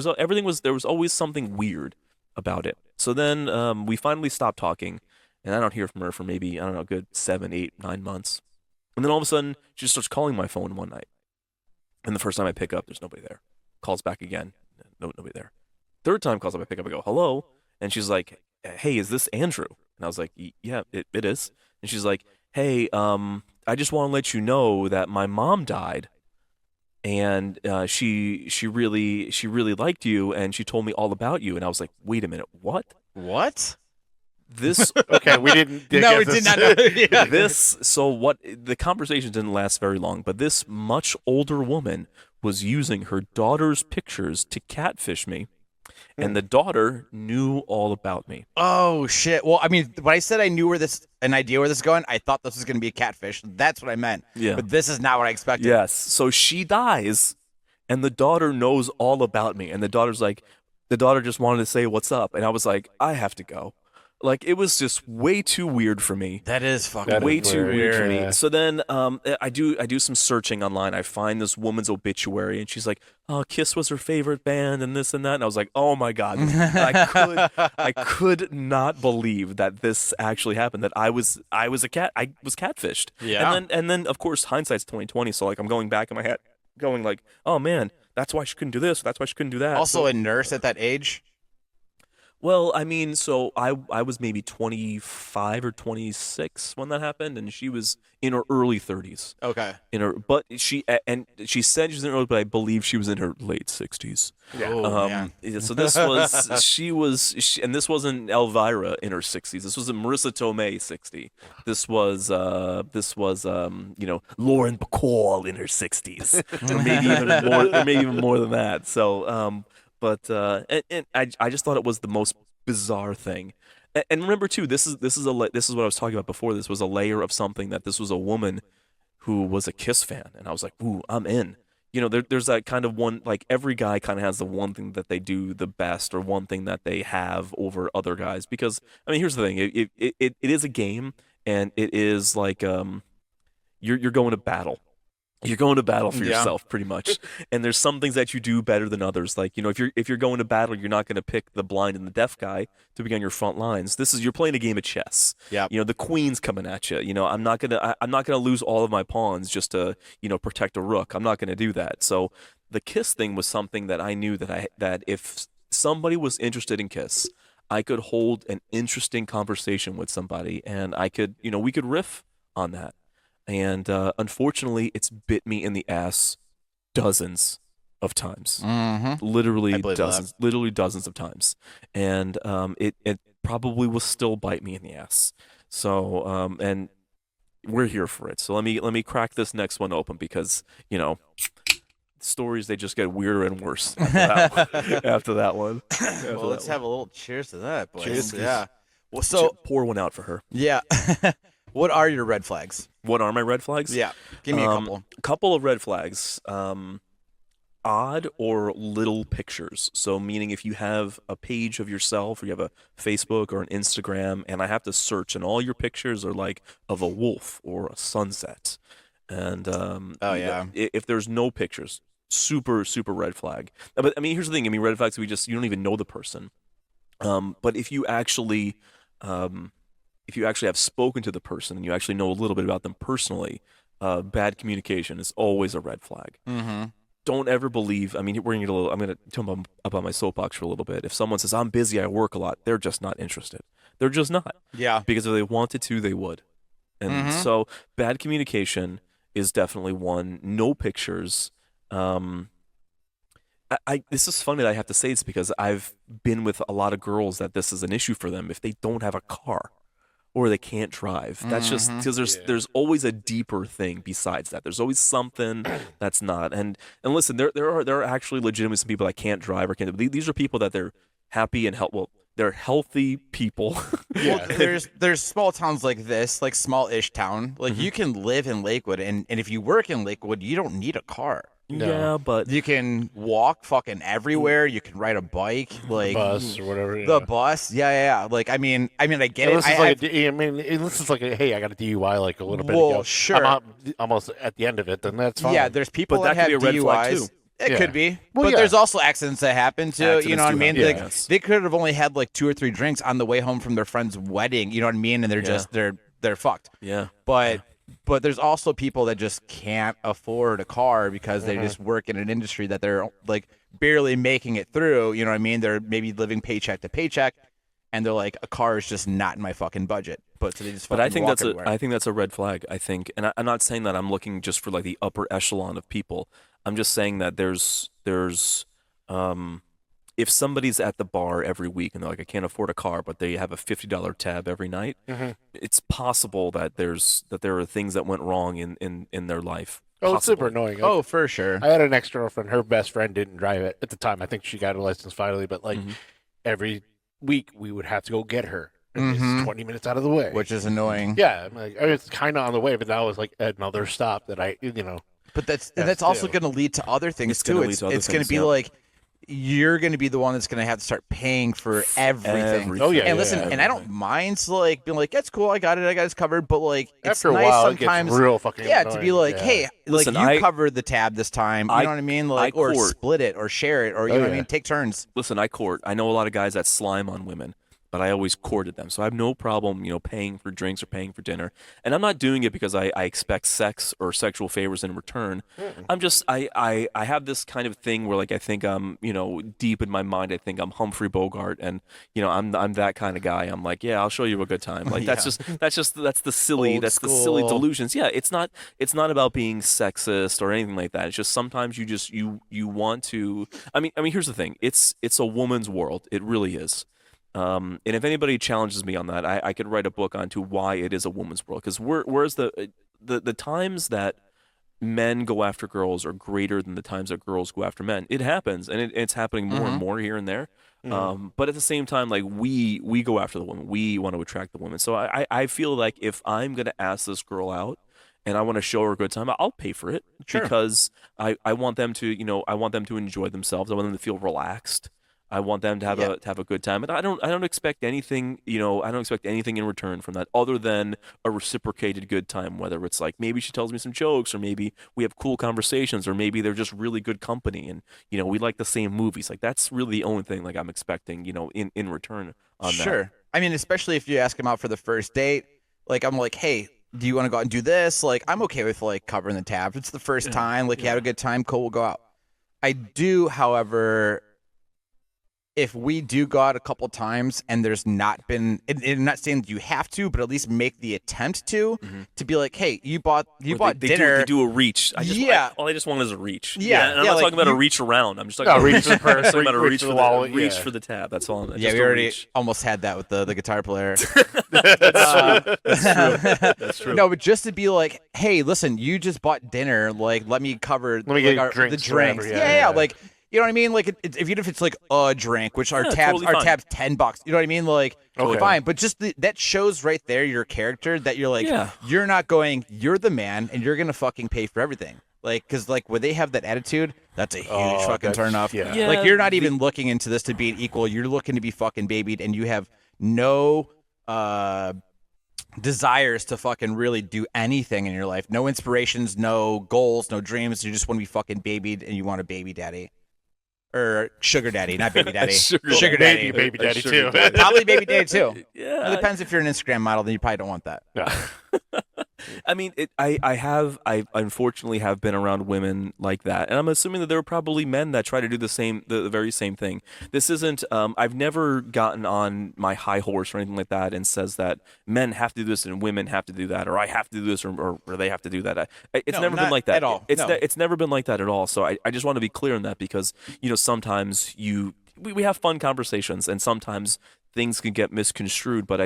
was always something weird about it. So then we finally stopped talking, and I don't hear from her for maybe, I don't know, a good 7, 8, 9 months. And then all of a sudden, she just starts calling my phone one night. And the first time I pick up, there's nobody there. Calls back again, nobody there. Third time calls up, I pick up, I go, hello? And she's like, hey, is this Andrew? And I was like, yeah, it is. And she's like, hey, I just want to let you know that my mom died. And she really liked you, and she told me all about you. And I was like, wait a minute, what? What? This Okay, we didn't. No, we did not know. Yeah. the conversation didn't last very long, but this much older woman was using her daughter's pictures to catfish me, and the daughter knew all about me. Oh shit. Well, I mean, when I said I knew an idea where this is going, I thought this was going to be a catfish. That's what I meant. Yeah. But this is not what I expected. Yes. So she dies, and the daughter knows all about me, and the daughter just wanted to say what's up, and I was like, I have to go. Like, it was just way too weird for me. That is fucking That is Way too weird for me. yeah. So then I do some searching online. I find this woman's obituary, and she's like, oh, Kiss was her favorite band and this and that. And I was like, oh my God. I could not believe that this actually happened, that I was catfished. Yeah. And then of course hindsight's 2020. So like I'm going back in my head going like, oh man, that's why she couldn't do this. That's why she couldn't do that. Also a nurse at that age. Well, I mean, so I was maybe 25 or 26 when that happened, and she was in her early 30s. Okay. But she said she was in her early, but I believe she was in her late 60s. Oh, man. So this was and this wasn't Elvira in her 60s. This was Marissa Tomei 60. This was Lauren Bacall in her 60s, or maybe even more than that. So But I just thought it was the most bizarre thing. And remember too, this is what I was talking about before. This was a layer of something, that this was a woman who was a Kiss fan, and I was like, ooh, I'm in. You know, there's that kind of one, like every guy kind of has the one thing that they do the best, or one thing that they have over other guys. Because I mean, here's the thing: it is a game, and it is like you're going to battle. You're going to battle for yourself, pretty much. And there's some things that you do better than others. Like, you know, if you're going to battle, you're not going to pick the blind and the deaf guy to be on your front lines. You're playing a game of chess. Yeah. You know, the queen's coming at you. You know, I'm not gonna lose all of my pawns just to, you know, protect a rook. I'm not gonna do that. So the Kiss thing was something that I knew that if somebody was interested in Kiss, I could hold an interesting conversation with somebody, and we could riff on that. And unfortunately, it's bit me in the ass dozens of times. Mm-hmm. Literally I believe dozens of times. And it probably will still bite me in the ass. So and we're here for it. So let me crack this next one open, because, you know, stories, they just get weirder and worse after that one. Well, let's have a little cheers to that, boys. Cheers. Yeah. Well, so pour one out for her. yeah. What are your red flags? What are my red flags? Yeah. Give me a couple. A couple of red flags. Odd or little pictures. So meaning if you have a page of yourself, or you have a Facebook or an Instagram, and I have to search, and all your pictures are like of a wolf or a sunset. And if there's no pictures, super red flag. But I mean, here's the thing. I mean, red flags, you don't even know the person. But if you actually have spoken to the person, and you actually know a little bit about them personally, bad communication is always a red flag. Mm-hmm. Don't ever believe. I mean, I'm going to talk about my soapbox for a little bit. If someone says, I'm busy, I work a lot, they're just not interested. They're just not. Yeah. Because if they wanted to, they would. And so bad communication is definitely one. No pictures. This is funny that I have to say this, because I've been with a lot of girls that this is an issue for them if they don't have a car, or they can't drive. That's just because there's always a deeper thing besides that. There's always something that's not. And listen, there are actually legitimately some people that can't drive or can't. These are people that they're happy and they're healthy people. Well, there's small towns like this, like small-ish town. Like you can live in Lakewood, and if you work in Lakewood, you don't need a car. No. Yeah, but You can walk fucking everywhere. You can ride a bike, like Bus or whatever. the bus. Yeah. Like I mean, I get it. Unless it's like, hey, I got a DUI like a little bit ago. Sure. I'm almost at the end of it. Then that's fine. Yeah, there's people But that that could have be a red flag DUIs. too. It Yeah. could be, Well, but yeah. there's also accidents that happen too. You Accidents know what I do mean? happen, Like, yes. they could have only had like 2 or 3 drinks on the way home from their friend's wedding. You know what I mean? And they're Yeah. just they're fucked. Yeah. But there's also people that just can't afford a car because they Mhm. just work in an industry that they're like barely making it through. You know what I mean? They're maybe living paycheck to paycheck, and they're like, a car is just not in my fucking budget. But so they just But fucking I think walk that's everywhere. I think that's a red flag. I think, and I'm not saying that I'm looking just for like the upper echelon of people. I'm just saying that there's if somebody's at the bar every week and they're like, I can't afford a car, but they have a $50 tab every night, Mhm. it's possible that there are things that went wrong in their life. Oh, it's super Possibly. annoying. Oh, for sure. I had an ex-girlfriend. Her best friend didn't drive it at the time. I think she got a license finally, but like Mhm. every week we would have to go get her. And Mhm. It's 20 minutes out of the way. Which is annoying. Yeah, I'm like, I mean, it's kind of on the way, but that was like another stop that I, But that's Yes, also too. going to lead to other things It's gonna too. lead to other It's going to things, be yeah. like you're going to be the one that's going to have to start paying for everything. Oh, yeah, And listen, and I don't mind like being like, that's cool, I got it covered. But like, it's after a nice while sometimes, it gets real fucking yeah, annoying. to be like, Yeah. hey, Listen, like you I- covered the tab this time. You I- know what I mean? Like, I or court. split it, or share it, or you Oh, know what I yeah. mean? Take turns. Listen, I court. I know a lot of guys that slime on women, but I always courted them. So I have no problem, paying for drinks or paying for dinner. And I'm not doing it because I expect sex or sexual favors in return. I'm just I have this kind of thing where like I think I'm, deep in my mind I think I'm Humphrey Bogart and I'm that kind of guy. I'm like, yeah, I'll show you a good time. Like that's the silly Old that's the silly school. delusions. Yeah, it's not about being sexist or anything like that. It's just sometimes you want to I mean here's the thing. It's a woman's world. It really is. And if anybody challenges me on that, I could write a book onto why it is a woman's world. Because where's the times that men go after girls are greater than the times that girls go after men. It happens, and it's happening more and more here and there. But at the same time, like we go after the woman, we want to attract the woman. So I feel like if I'm gonna ask this girl out and I want to show her a good time, I'll pay for it Sure. because I want them to I want them to enjoy themselves. I want them to feel relaxed. I want them to have a good time, and I don't expect anything. I don't expect anything in return from that other than a reciprocated good time. Whether it's like maybe she tells me some jokes, or maybe we have cool conversations, or maybe they're just really good company, and we like the same movies. Like that's really the only thing like I'm expecting. In return on that. Sure. I mean, especially if you ask him out for the first date, like I'm like, hey, do you want to go out and do this? Like, I'm okay with like covering the tab. If it's the first time, like you had a good time, cool, we'll go out. I do, however, if we do go out a couple times and there's not been, and I'm not saying that you have to, but at least make the attempt to be like, hey, you bought Or they dinner. They do a reach. All I just want is a reach. Yeah, and I'm yeah, not like talking about a you- reach around. I'm just talking No, about reach the purse, I'm talking about a reach reach the for wallet, the reach yeah. for the tab. That's all. Yeah, Just we a already reach. almost had that with the guitar player. That's true. No, but just to be like, hey, listen, you just bought dinner. Like, let me cover Let me get like, drinks the or whatever, drinks. yeah, Yeah, yeah. like, you know what I mean? Like, even if it's like a drink, which our Yeah, tabs, totally our fine. tabs $10. You know what I mean? Like, Okay. fine. But just that shows right there your character that you're like, Yeah. you're not going. You're the man, and you're gonna fucking pay for everything. Like, because like when they have that attitude, that's a huge fucking that's- turn off. yeah. Yeah, Like, you're not even looking into this to be an equal. You're looking to be fucking babied, and you have no desires to fucking really do anything in your life. No inspirations, no goals, no dreams. You just want to be fucking babied, and you want a baby daddy. Or sugar daddy, not baby daddy. Sugar daddy. Baby daddy Sugar too. daddy. Probably baby daddy too. Yeah, It depends if you're an Instagram model, then you probably don't want that. Yeah. I mean, I unfortunately have been around women like that, and I'm assuming that there are probably men that try to do the very same thing. This isn't. I've never gotten on my high horse or anything like that and says that men have to do this and women have to do that, or I have to do this or they have to do that. It's No, never been not like that at all. It's No. it's never been like that at all. So I just want to be clear on that because sometimes we have fun conversations and sometimes things can get misconstrued, but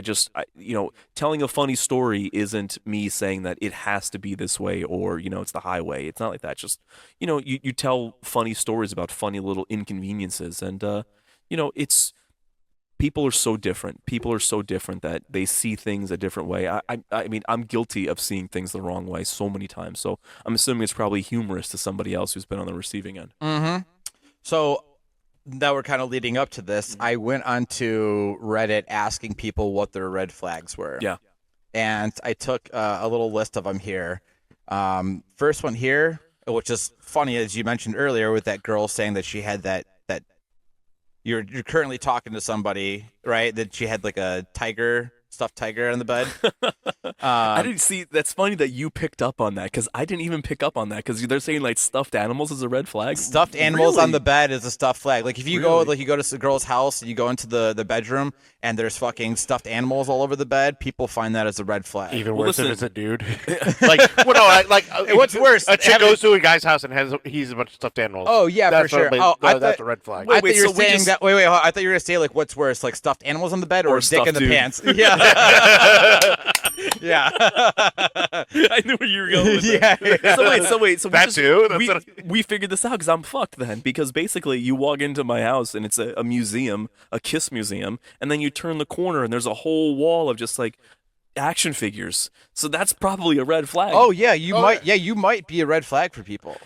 telling a funny story isn't me saying that it has to be this way or, it's the highway. It's not like that. Just, you tell funny stories about funny little inconveniences and, it's, people are so different. People are so different that they see things a different way. I mean, I'm guilty of seeing things the wrong way so many times. So I'm assuming it's probably humorous to somebody else who's been on the receiving end. Mm-hmm. So now we're kind of leading up to this. I went onto Reddit asking people what their red flags were. Yeah. And I took a little list of them here. First one here, which is funny as you mentioned earlier with that girl saying that she had that you're currently talking to somebody, right? That she had like a stuffed tiger on the bed. I didn't see. That's funny that you picked up on that because I didn't even pick up on that because they're saying like stuffed animals is a red flag. Stuffed animals Really? on the bed is a stuffed flag. Like if you Really? go to a girl's house and you go into the bedroom and there's fucking stuffed animals all over the bed, people find that as a red flag. Even Well, worse if listen- it's a dude. Like, well, no, like What's worse? A chick goes to a guy's house and he's a bunch of stuffed animals. Oh yeah, That's for sure. what- Oh, no, that's a red flag. Wait, I thought you were so we saying just- that. Wait. I thought you were gonna say like what's worse, like stuffed animals on the bed or Or a dick in stuffed the dude. pants? Yeah. Yeah. I knew where you were going with Yeah. that. So wait. So That too? That's we, what we figured this out because I'm fucked then. Because basically, you walk into my house and it's a museum, a Kiss museum, and then you turn the corner and there's a whole wall of just like action figures. So that's probably a red flag. Oh yeah, you might. Yeah, you might be a red flag for people.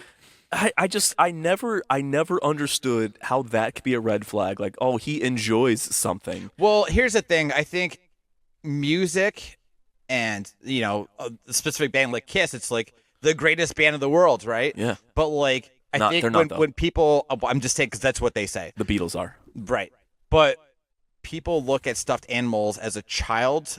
I never understood how that could be a red flag. Like, oh, he enjoys something. Well, here's the thing. I think music and, a specific band like Kiss, it's like the greatest band in the world, right? Yeah, But like, I Not- think they're not, though. when people, I'm just saying because that's what they say. the Beatles are. Right. But people look at stuffed animals as a child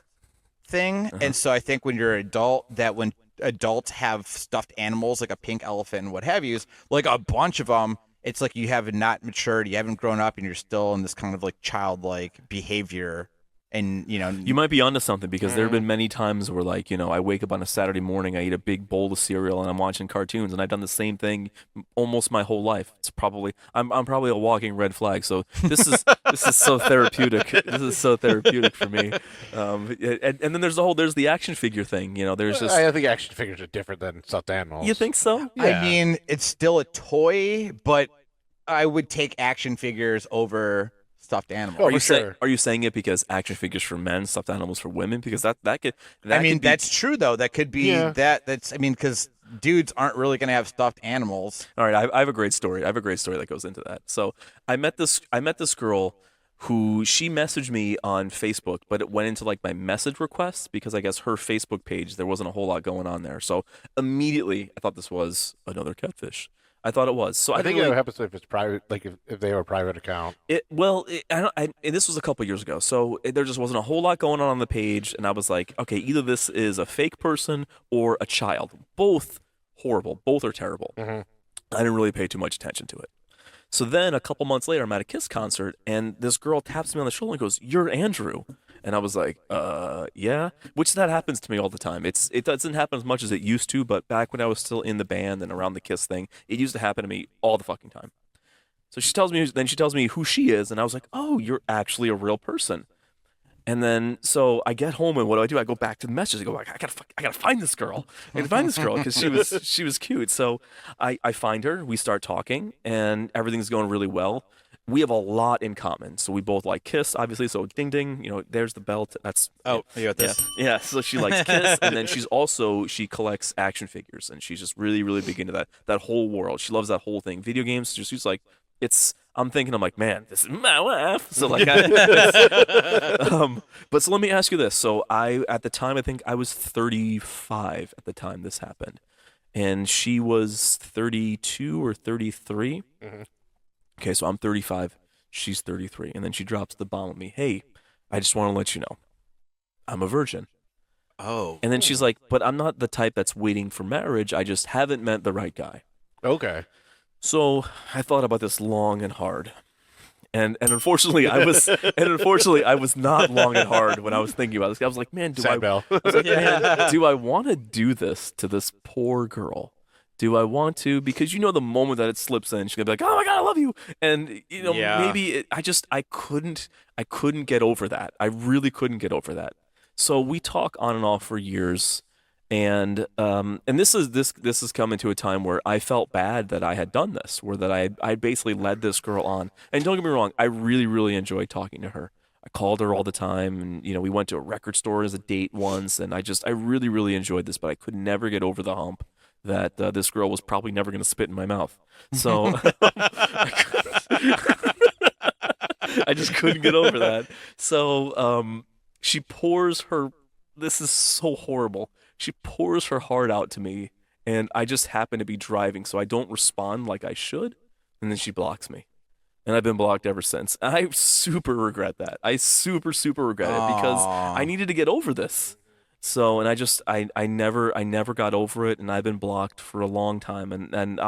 thing. And so I think when you're an adult, that when adults have stuffed animals like a pink elephant and what have you, like a bunch of them, it's like you have not matured, you haven't grown up, and you're still in this kind of like childlike behavior. And You might be onto something because there have been many times where, like, I wake up on a Saturday morning, I eat a big bowl of cereal, and I'm watching cartoons, and I've done the same thing almost my whole life. It's probably I'm probably a walking red flag. So this is so therapeutic. This is so therapeutic for me. And then there's the action figure thing. There's just I think action figures are different than stuffed animals. you think so? Yeah. I mean, it's still a toy, but I would take action figures over stuffed animals. Oh, Are you for saying sure. are you saying it because action figures for men, stuffed animals for women? Because that could I mean, could be, that's true though. That could be Yeah. that's. I mean, because dudes aren't really gonna have stuffed animals. All right, I have a great story. I have a great story that goes into that. So I met this girl who she messaged me on Facebook, but it went into like my message requests because I guess her Facebook page there wasn't a whole lot going on there. So immediately I thought this was another catfish. I thought it was. So I I think didn't it really, happens if it's private, like if they have a private account. and this was a couple years ago, so there just wasn't a whole lot going on the page, and I was like, okay, either this is a fake person or a child. Both horrible. Both are terrible. Mhm. I didn't really pay too much attention to it. So then a couple months later, I'm at a Kiss concert, and this girl taps me on the shoulder and goes, "You're Andrew." And I was like, yeah, which that happens to me all the time. It doesn't happen as much as it used to, but back when I was still in the band and around the Kiss thing, it used to happen to me all the fucking time. So she tells me who she is, and I was like, oh, you're actually a real person. And then so I get home, and what do? I go back to the message. I go, I gotta find this girl. I gotta find this girl because she was cute. So I find her. We start talking, and everything's going really well. We have a lot in common. So we both like Kiss, obviously. So ding ding, there's the belt. That's Oh, you got this. yeah. So she likes Kiss, and then she collects action figures, and she's just really, really big into that whole world. She loves that whole thing. Video games. She's like, I'm like, man, this is my wife. So like, but so let me ask you this. So at the time, I think I was 35 at the time this happened, and she was 32 or 33. Mhm. Okay, so I'm 35, she's 33, and then she drops the bomb on me. Hey, I just want to let you know, I'm a virgin. Oh. And then she's like, but I'm not the type that's waiting for marriage. I just haven't met the right guy. Okay. So I thought about this long and hard. And unfortunately I was not long and hard when I was thinking about this. I was like, man, Sad bell. Yeah. do I want to do this to this poor girl? Do I want to? Because the moment that it slips in, she's gonna be like, "Oh my God, I love you," and Yeah. maybe I couldn't get over that. I really couldn't get over that. So we talk on and off for years, and this has come into a time where I felt bad that I had done this, where that I basically led this girl on. And don't get me wrong, I really really enjoyed talking to her. I called her all the time, and we went to a record store as a date once, and I really really enjoyed this, but I could never get over the hump that this girl was probably never going to spit in my mouth. So I just couldn't get over that. So she pours her, this is so horrible. She pours her heart out to me and I just happen to be driving, so I don't respond like I should, and then she blocks me. And I've been blocked ever since. I super regret that. I super regret it because Aw. I needed to get over this. So, and I never got over it, and I've been blocked for a long time, and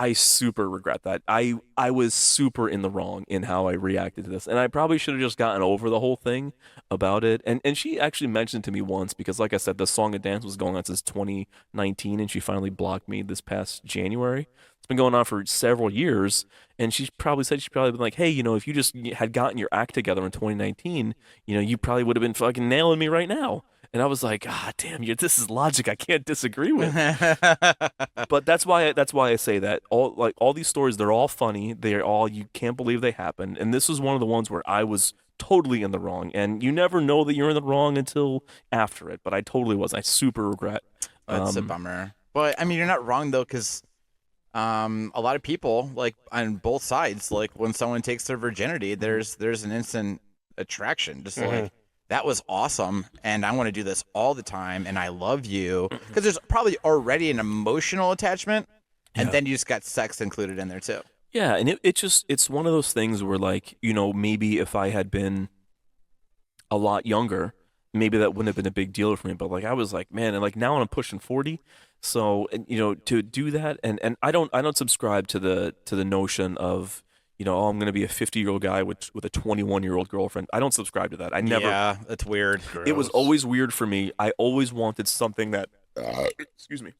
I super regret that. I was super in the wrong in how I reacted to this. And I probably should have just gotten over the whole thing about it. And she actually mentioned to me once, because like I said, the Song and Dance was going on since 2019, and she finally blocked me this past January. It's been going on for several years, and she's probably been like, hey, if you just had gotten your act together in 2019, you probably would have been fucking nailing me right now. And I was like, ah, damn, this is logic I can't disagree with. But that's why I say that all these stories, they're all funny. They're all, you can't believe they happened. And this is one of the ones where I was totally in the wrong. And you never know that you're in the wrong until after it. But I totally was. I super regret. That's a bummer. But I mean, you're not wrong though, because a lot of people, like on both sides, like when someone takes their virginity, there's an instant attraction, just like, that was awesome, and I want to do this all the time, and I love you, because there's probably already an emotional attachment, and then you just got sex included in there too. Yeah, and it's one of those things where, like, maybe if I had been a lot younger, maybe that wouldn't have been a big deal for me. But like, I was like, man, and like now I'm pushing 40, so to do that, and I don't subscribe to the notion of, oh, I'm going to be a 50-year-old guy with a 21-year-old girlfriend. I don't subscribe to that. I never. Yeah, that's weird. It was always weird for me. I always wanted something that. Excuse me.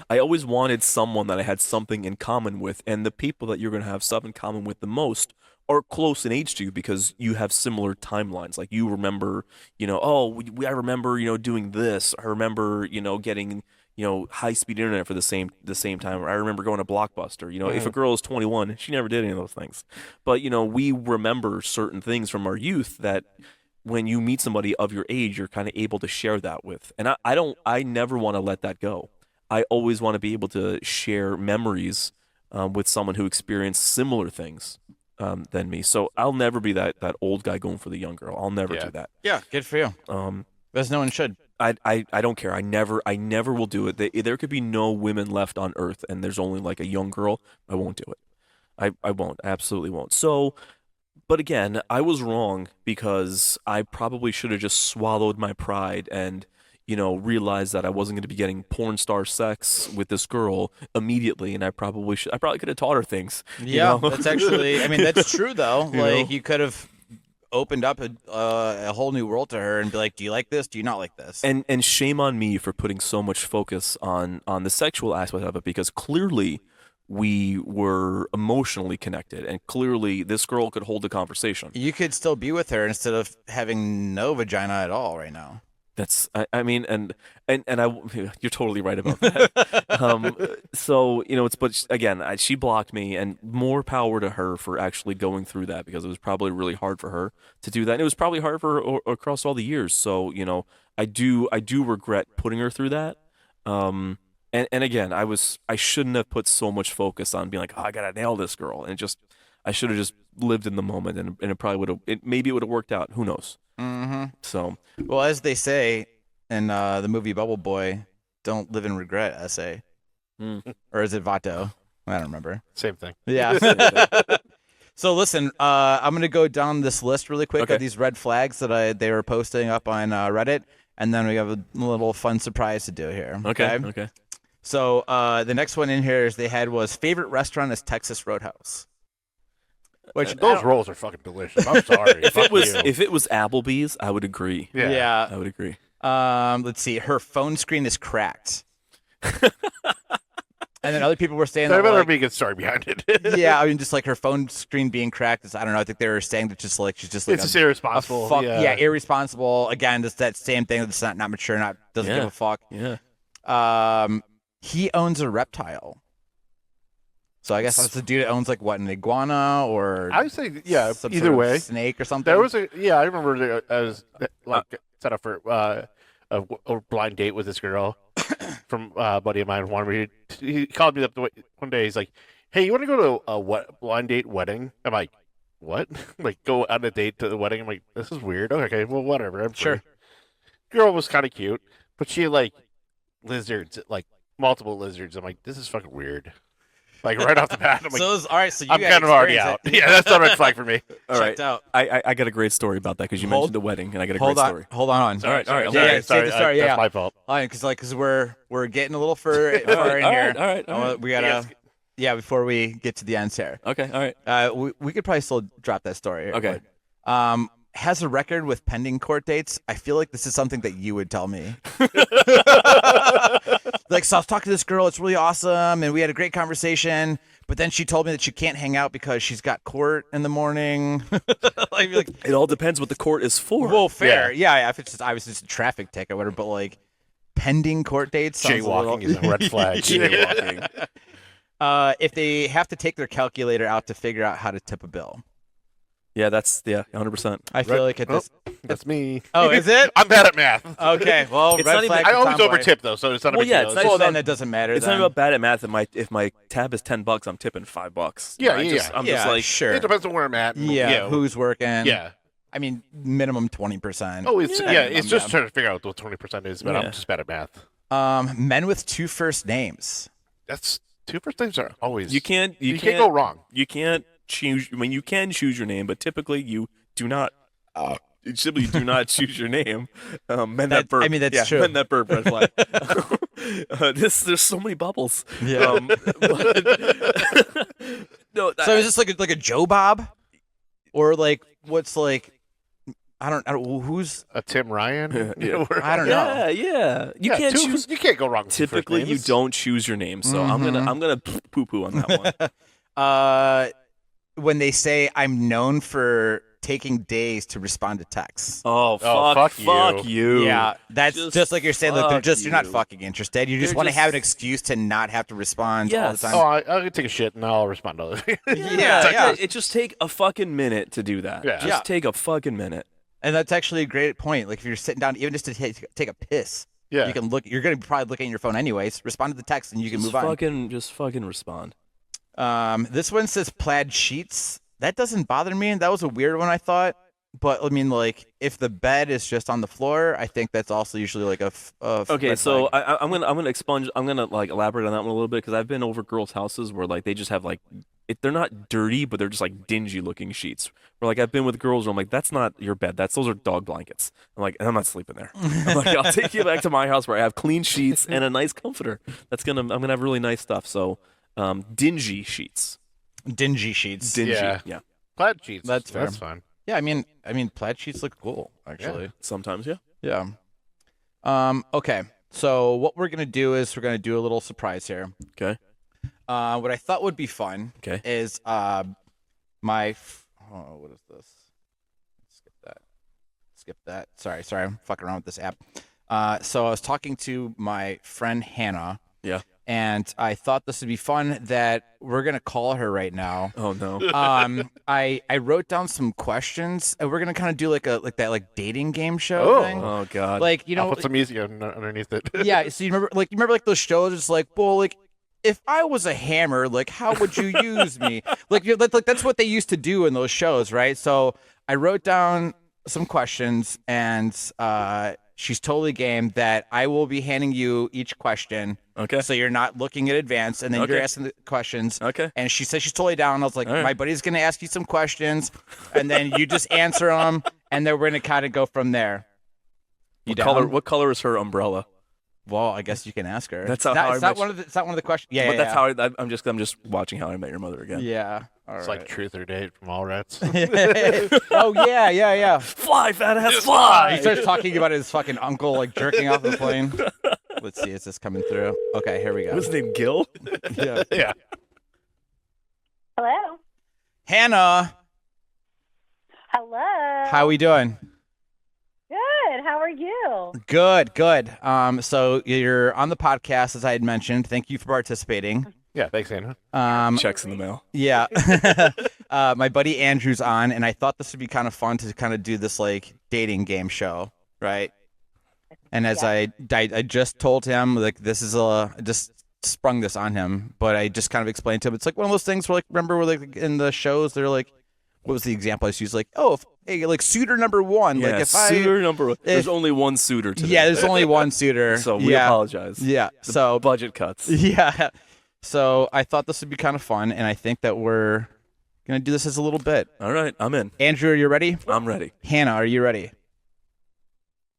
I always wanted someone that I had something in common with, and the people that you're going to have stuff in common with the most are close in age to you, because you have similar timelines. Like, you remember, I remember, doing this. I remember, getting, high-speed internet for the same time. Or I remember going to Blockbuster. If a girl is 21, she never did any of those things. But, we remember certain things from our youth that when you meet somebody of your age, you're kind of able to share that with. And I never want to let that go. I always want to be able to share memories with someone who experienced similar things than me. So I'll never be that old guy going for the young girl. I'll never do that. Yeah, good for you. Because no one should. I don't care. I never will do it. There could be no women left on Earth, and there's only like a young girl. I won't do it. I won't. I absolutely won't. So, but again, I was wrong, because I probably should have just swallowed my pride and realized that I wasn't going to be getting porn star sex with this girl immediately, and I probably could have taught her things. Yeah, that's actually. I mean, that's true though. You could have opened up a whole new world to her and be like, do you like this? Do you not like this? And shame on me for putting so much focus on the sexual aspect of it, because clearly we were emotionally connected, and clearly this girl could hold a conversation. You could still be with her instead of having no vagina at all right now. That's, I mean, and you're totally right about that. So, but again, she blocked me, and more power to her for actually going through that, because it was probably really hard for her to do that. And it was probably hard for her across all the years. So, I do regret putting her through that. And again, I shouldn't have put so much focus on being like, oh, I gotta nail this girl, and I should have just lived in the moment, and it probably would have, maybe it would have worked out. Who knows? Mm-hmm. So, well, as they say in the movie Bubble Boy, don't live in regret, essay. Or is it Vato? I don't remember. Same thing. Yeah. So listen, I'm gonna go down this list really quick of these red flags that they were posting up on Reddit, and then we have a little fun surprise to do here. Okay. So the next one in here they had was favorite restaurant is Texas Roadhouse. Which those rolls are fucking delicious. I'm sorry. If it was Applebee's, I would agree. Yeah. I would agree. Let's see. Her phone screen is cracked. And then other people were saying there that, better like, be a good story behind it. Yeah, I mean, just like her phone screen being cracked is, I don't know. I think they were saying that she's just like it's just irresponsible. Irresponsible. Again, just that same thing. That's not mature. Doesn't give a fuck. Yeah. He owns a reptile. So I guess that's the dude that owns like what, an iguana or I would say some either sort of way, snake or something. there was I remember I was set up for a blind date with this girl from a buddy of mine. He called me up one day. He's like, "Hey, you want to go to a blind date wedding?" I'm like, "What?" Like, go on a date to the wedding? I'm like, "This is weird." Okay, well, whatever. I'm Sure. free. Girl was kind of cute, but she lizards, like multiple lizards. I'm like, this is fucking weird. Like right off the bat, I'm like, So all right. So you I'm got kind of already out. experience Yeah, that's not a red flag for me. All right. checked out. I got a great story about that because you Hold- mentioned the wedding, and I got a Hold great on. story. Hold on. All right. Yeah, sorry, say sorry, the story. that's Yeah. my fault. Because we're getting a little far in All right, here. all right. We gotta. Yeah, before we get to the ends here. Okay, all right. We could probably still drop that story. Here, Okay. but, has a record with pending court dates. I feel like this is something that you would tell me. Like, so I was talking to this girl. It's really awesome, and we had a great conversation. But then she told me that she can't hang out because she's got court in the morning. like, It all depends what the court is for. well, fair. Yeah. If it's just obviously just a traffic ticket, or whatever. But like, pending court dates. Sounds a little- Jaywalking is a red flag. Jaywalking. If they have to take their calculator out to figure out how to tip a bill. Yeah, 100%. I feel like at this. That's me. Oh, is it? I'm bad at math. Okay. Well, It's red not even- flag I for always Tomboy. overtip though, so it's not a Well, big yeah, deal. it's not Well, even- then that doesn't matter. It's then. not about bad at math. If my tab is $10, I'm tipping $5. Yeah, I'm yeah, just, yeah. I'm yeah, just like, sure. It depends on where I'm at. Yeah, who's working? Yeah. I mean, minimum 20%. Oh, it's Yeah. it's just trying to figure out what 20% is, but Yeah. I'm just bad at math. Men with two first names. That's two first names are always you can't go wrong. You can't choose. I mean, you can choose your name, but typically you do not. You simply do not choose your name. Men that burp. I mean, that's yeah, true. Men that burp. Red flag. There's so many bubbles. Yeah. No. So is this like a Joe Bob, or like what's like? I don't who's. A Tim Ryan. Yeah. I don't know. Yeah. You Yeah, can't two- choose. You can't go wrong. With two first Typically, you names. don't choose your name. So I'm gonna poo poo on that one. When they say I'm known for taking days to respond to texts. Oh fuck you. Yeah, that's just like you're saying. Look, you're not you. fucking interested. You just They're want to have an just- excuse to not have to respond all the Yes. time. Oh, I can take a shit and I'll respond to other. Yeah. It just take a fucking minute to do that. Yeah. Just Yeah. take a fucking minute. And that's actually a great point. Like if you're sitting down, even just to take a piss, Yeah. you can look. You're gonna probably look at your phone anyways. Respond to the text, and you can Just move on. Just fucking respond. This one says plaid sheets. That doesn't bother me. That was a weird one, I thought. But I mean, like, if the bed is just on the floor, I think that's also usually like a Okay, red so flag. I'm gonna expunge. I'm gonna like elaborate on that one a little bit because I've been over girls' houses where like they just have like they're not dirty, but they're just like dingy looking sheets. Where like I've been with girls where I'm like, that's not your bed. Those are dog blankets. I'm like, I'm not sleeping there. I'm like, I'll take you back to my house where I have clean sheets and a nice comforter. I'm gonna have really nice stuff. So, dingy sheets. dingy sheets. Dingy. Yeah. Yeah. Plaid sheets. That's fair. That's fine. Yeah, I mean, plaid sheets look cool, actually. Sometimes, yeah. Yeah. Okay. So what we're gonna do is we're gonna do a little surprise here. Okay. What I thought would be fun Okay. is what is this? Skip that. Sorry, I'm fucking around with this app. So I was talking to my friend Hannah. Yeah. And I thought this would be fun that we're gonna call her right now. Oh no. I wrote down some questions and we're gonna kind of do like that dating game show thing. Oh god. Like I'll put some music underneath it. yeah. So you remember those shows? It's like, well, like if I was a hammer, like how would you use me? Like that's what they used to do in those shows, right? So I wrote down some questions and she's totally game that I will be handing you each question. Okay. So you're not looking at advance, and then you're Okay. asking the questions. Okay. And she said she's totally down. I was like, All right. my buddy's gonna ask you some questions, and then you just answer them, and then we're gonna kind of go from there. You What color is her umbrella? Well, I guess you can ask her. That's it's how I it's not met one of the. It's not one of the questions. Yeah, But yeah, that's how I'm just watching How I Met Your Mother again. Yeah. All It's right. like Truth or Date from Allrats. Oh yeah. Fly, fat ass, fly. He starts talking about his fucking uncle like jerking off the plane. Let's see, is this coming through? Okay, here we go. What's his name? Gil? Yeah. Yeah. Hello. Hannah, Hello. how we doing? Good. How are you? Good. So you're on the podcast, as I had mentioned. Thank you for participating. Yeah. Thanks, Anna. Checks in the mail. Yeah. My buddy Andrew's on, and I thought this would be kind of fun to kind of do this like dating game show, right? And as I just told him, like this is I just sprung this on him, but I just kind of explained to him. It's like one of those things where like remember where like in the shows they're like, what was the example I used? Like, hey, like suitor number one. Yeah, like if suitor number one. There's if- only one suitor today. Yeah, there's only one suitor. So we yeah. apologize. Yeah. The So budget cuts. yeah. So I thought this would be kind of fun, and I think that we're gonna do this as a little bit. All right, I'm in. Andrew, are you ready? I'm ready. Hannah, are you ready?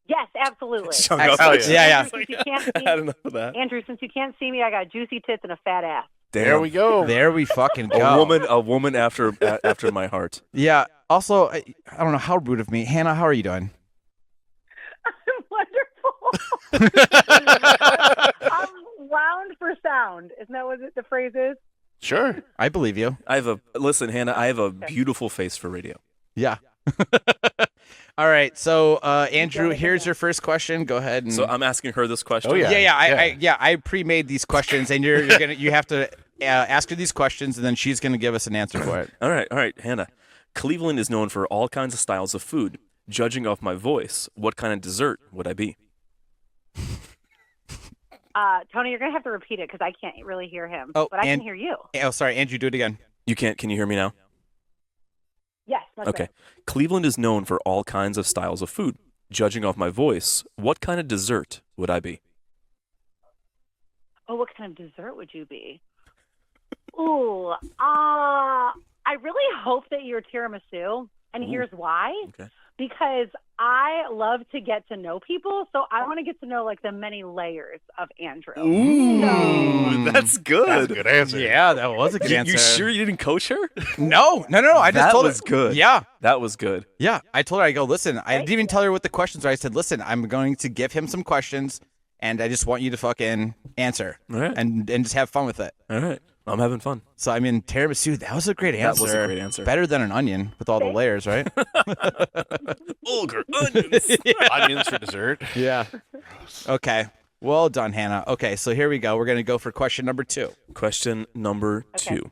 Yes, absolutely. Shut Excellent. up. Yeah, yeah. Andrew, since you can't I see, had enough of that. Andrew, since you can't see me, I got juicy tits and a fat ass. There we go. There we fucking go. A woman after my heart. Yeah. Also, I don't know how rude of me. Hannah, how are you doing? Wonderful. I'm wound for sound. Isn't that what the phrase is? Sure. I believe you. Listen, Hannah, I have a beautiful face for radio. Yeah. All right. So, Andrew, here's your first question. Go ahead. And... So I'm asking her this question. Oh, yeah. I pre-made these questions, and you have to ask her these questions, and then she's gonna give us an answer for it. All right, Hannah. Cleveland is known for all kinds of styles of food. Judging off my voice, what kind of dessert would I be? Tony, you're going to have to repeat it because I can't really hear him. Oh, but I and- can hear you. Oh, sorry, Andrew, do it again. You can't. Can you hear me now? Yes. Much Okay. better. Cleveland is known for all kinds of styles of food. Judging off my voice, what kind of dessert would I be? Oh, what kind of dessert would you be? Ooh, I really hope that you're tiramisu, and Ooh. here's why. Okay. Because I love to get to know people, so I want to get to know like the many layers of Andrew. Ooh, that's good. That's a good answer. Yeah, that was a good answer. You sure you didn't coach her? No. I just That told was her. good. Yeah. That was good. Yeah. I told her, I go, listen, I didn't even tell her what the questions are. I said, listen, I'm going to give him some questions, and I just want you to fucking answer All right. and just have fun with it. All right. I'm having fun. So, I mean, tiramisu, that was a great That answer. was a great answer. Better than an onion with all the layers, right? Ogre onions. Onions for dessert. Yeah. Okay. Well done, Hannah. Okay, so here we go. We're going to go for question number 2. Question number Okay. 2.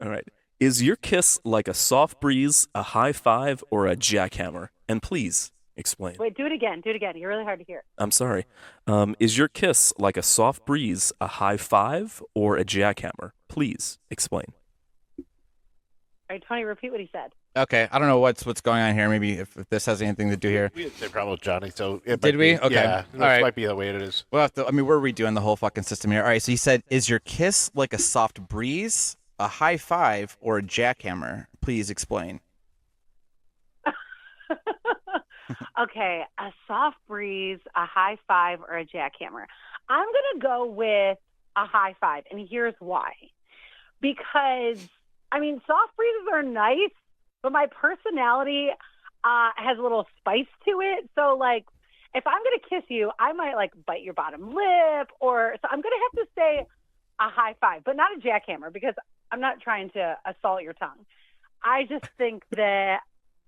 All right. Is your kiss like a soft breeze, a high five, or a jackhammer? And please explain. Wait, do it again. You're really hard to hear. I'm sorry. Is your kiss like a soft breeze, a high five, or a jackhammer? Please explain. All right, Tony, repeat what he said. Okay, I don't know what's going on here. Maybe if this has anything to do here. We had the same problem with Johnny, so it Did might we? be- Okay. Yeah, All right. might be the way it is. We'll have to, we're redoing the whole fucking system here. All right, so he said, is your kiss like a soft breeze, a high five, or a jackhammer? Please explain. Okay, a soft breeze, a high five, or a jackhammer. I'm going to go with a high five, and here's why. Because, I mean, soft breezes are nice, but my personality has a little spice to it. So, like, if I'm going to kiss you, I might, like, bite your bottom lip, so I'm going to have to say a high five, but not a jackhammer, because I'm not trying to assault your tongue. I just think that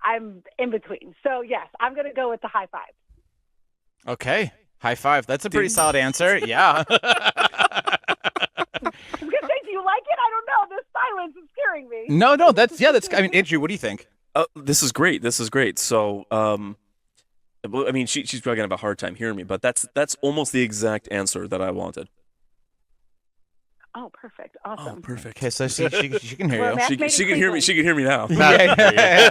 I'm in between. So, yes, I'm going to go with the high five. Okay, high five. That's a pretty solid answer. Yeah. I was going to say, do you like it? I don't know. This silence is scaring me. No, that's, I mean, Andrew, what do you think? This is great. So, I mean, she's probably gonna have a hard time hearing me, but that's almost the exact answer that I wanted. Oh, perfect. Awesome. perfect. Okay, so she can hear Well, you. Matt- She made it can hear me. Cleveland. She can hear me now. Yeah.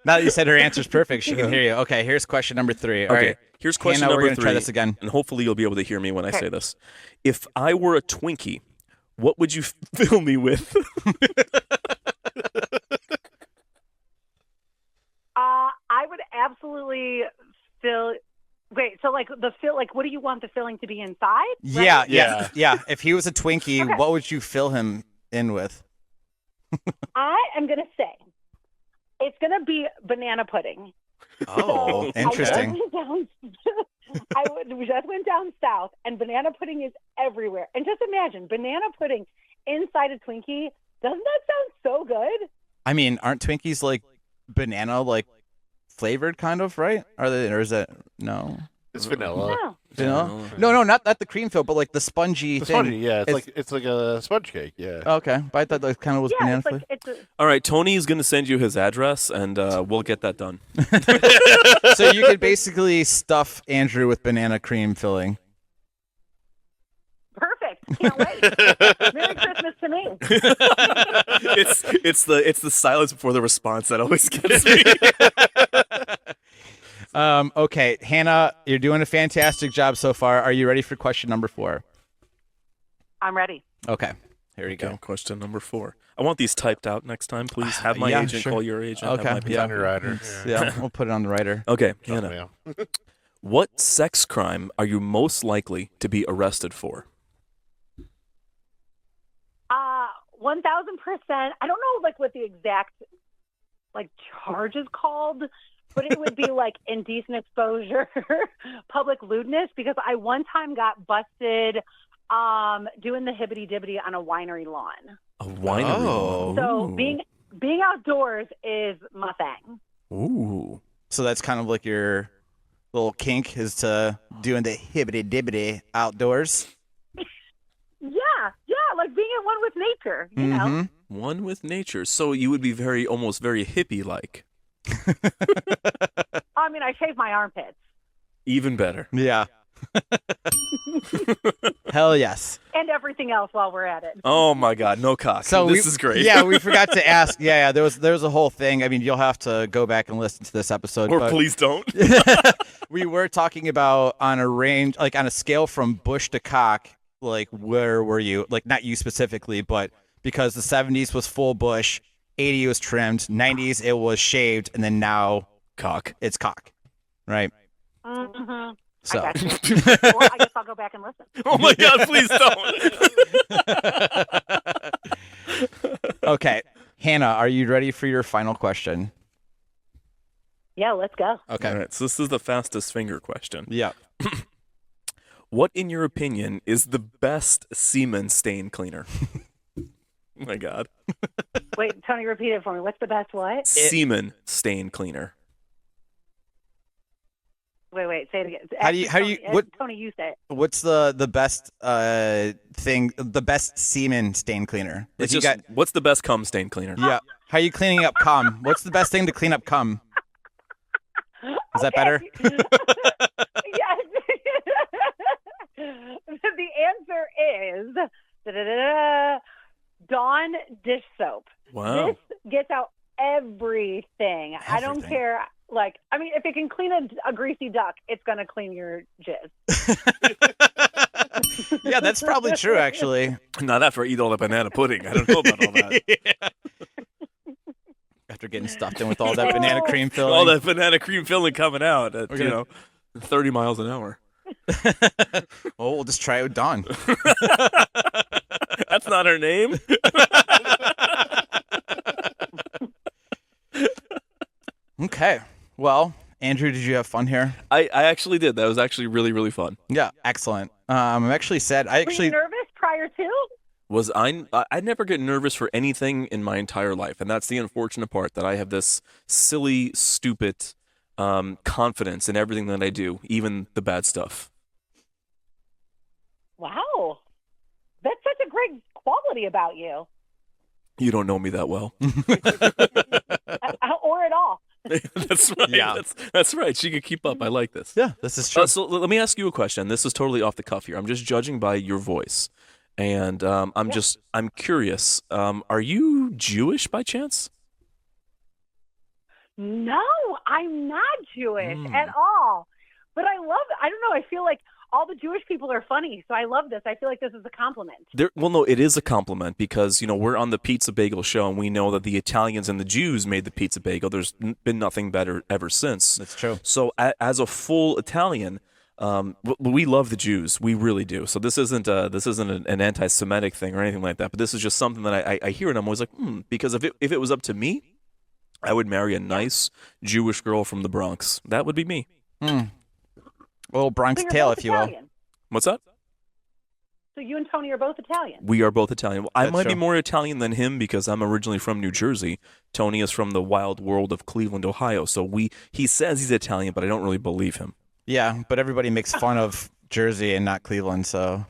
Now that you said her answer's perfect, she can hear you. Okay, here's question number 3. All Okay. right. Here's question Hannah, number we're gonna 3. try this again. And hopefully you'll be able to hear me when I Okay. say this. If I were a Twinkie, what would you fill me with? I would absolutely fill. Wait, so like what do you want the filling to be inside? Yeah, right? yeah. If he was a Twinkie, Okay. what would you fill him in with? I am going to say it's going to be banana pudding. Oh, So interesting. We just went down south, and banana pudding is everywhere. And just imagine banana pudding inside a Twinkie. Doesn't that sound so good? I mean, aren't Twinkies like banana like flavored kind of, right? Are they, or is that no? It's vanilla. No. You know? No, not the cream fill, but like the spongy The thing. spongy, yeah. It's like a sponge cake, yeah. Okay, but I thought that kind of was Yeah, banana it's like flavor. it's a, All right, Tony's gonna send you his address, and we'll get that done. So you could basically stuff Andrew with banana cream filling. perfect. Can't wait. Merry Christmas to me. it's the silence before the response that always gets me. Okay, Hannah, you're doing a fantastic job so far. Are you ready for question number 4? I'm ready. Okay, here you Okay, go. question number 4. I want these typed out next time, please. Have my Yeah, agent sure. call your agent. Okay, Have my yeah. On your rider. Yeah, we'll put it on the writer. Okay, Oh, Hannah. yeah. What sex crime are you most likely to be arrested for? 1,000%. I don't know like what the exact like charge is called, but it would be like indecent exposure, public lewdness, because I one time got busted doing the hibbity dibbity on a winery lawn. A winery. Oh. So Ooh. being outdoors is my thing. Ooh. So that's kind of like your little kink is to doing the hibbity dibbity outdoors. Yeah, like being at one with nature, you know. Mhm. One with nature. So you would be almost very hippie-like. I mean, I shave my armpits Even better. Yeah. Hell yes. and everything else while we're at it. Oh my God, no cock. So this is great. Yeah, we forgot to ask. Yeah, there was a whole thing. I mean, you'll have to go back and listen to this episode. Or but please don't. we were talking about on a range, like on a scale from bush to cock. Like, where were you? Like, not you specifically, but because the 70s was full bush, 80s was trimmed, 90s it was shaved, and then now Cock. it's cock, right? Mm-hmm. So. I got you. Well, I guess I'll go back and listen. Oh my God, please don't. Okay, Hannah, are you ready for your final question? Yeah, let's go. Okay. All right, so this is the fastest finger question. Yeah. What, in your opinion, is the best semen stain cleaner? Oh my God. Wait, Tony, repeat it for me. What's the best what? Semen stain cleaner. Wait, say it again. How do you- Tony, what- Tony, you say it. What's the best thing? The best semen stain cleaner? It's If you just, what's the best cum stain cleaner? yeah. How are you cleaning up cum? What's the best thing to clean up cum? Is that better? Yes. The answer is Dawn dish soap. Wow. This gets out everything. I don't Everything. care. Like, I mean, if it can clean a greasy duck, it's going to clean your jizz. Yeah, that's probably true, actually. Not after I eat all that banana pudding. I don't know about all that. After getting stuffed in with all that banana cream filling. All that banana cream filling coming out at, We're gonna- 30 miles an hour. Oh, we'll just try it with Dawn. That's not her name. Okay. Well, Andrew, did you have fun here? I actually did. That was actually really, really fun. Yeah, excellent. I'm actually sad. Were you nervous prior to? I never get nervous for anything in my entire life, and that's the unfortunate part, that I have this silly, stupid confidence in everything that I do, even the bad stuff. Wow. That's such a great quality about you. You don't know me that well. Or at all. That's right. Yeah. That's right. She can keep up. I like this. Yeah, this is true. So let me ask you a question. This is totally off the cuff here. I'm just judging by your voice, and I'm curious. Are you Jewish by chance? No, I'm not Jewish at all. But I love it. I don't know. I feel like all the Jewish people are funny, so I love this. I feel like this is a compliment. Well, no, it is a compliment because, we're on the Pizza Bagel show, and we know that the Italians and the Jews made the pizza bagel. There's been nothing better ever since. That's true. So as a full Italian, we love the Jews. We really do. So this isn't an anti-Semitic thing or anything like that. But this is just something that I hear, and I'm always like, because if it was up to me, I would marry a nice Jewish girl from the Bronx. That would be me. A little Bronx So you're tale, both if you will. Italian. What's that? So you and Tony are both Italian. We are both Italian. Well, I That's might be true. more Italian than him because I'm originally from New Jersey. Tony is from the wild world of Cleveland, Ohio. So he says he's Italian, but I don't really believe him. Yeah, but everybody makes fun of Jersey and not Cleveland, so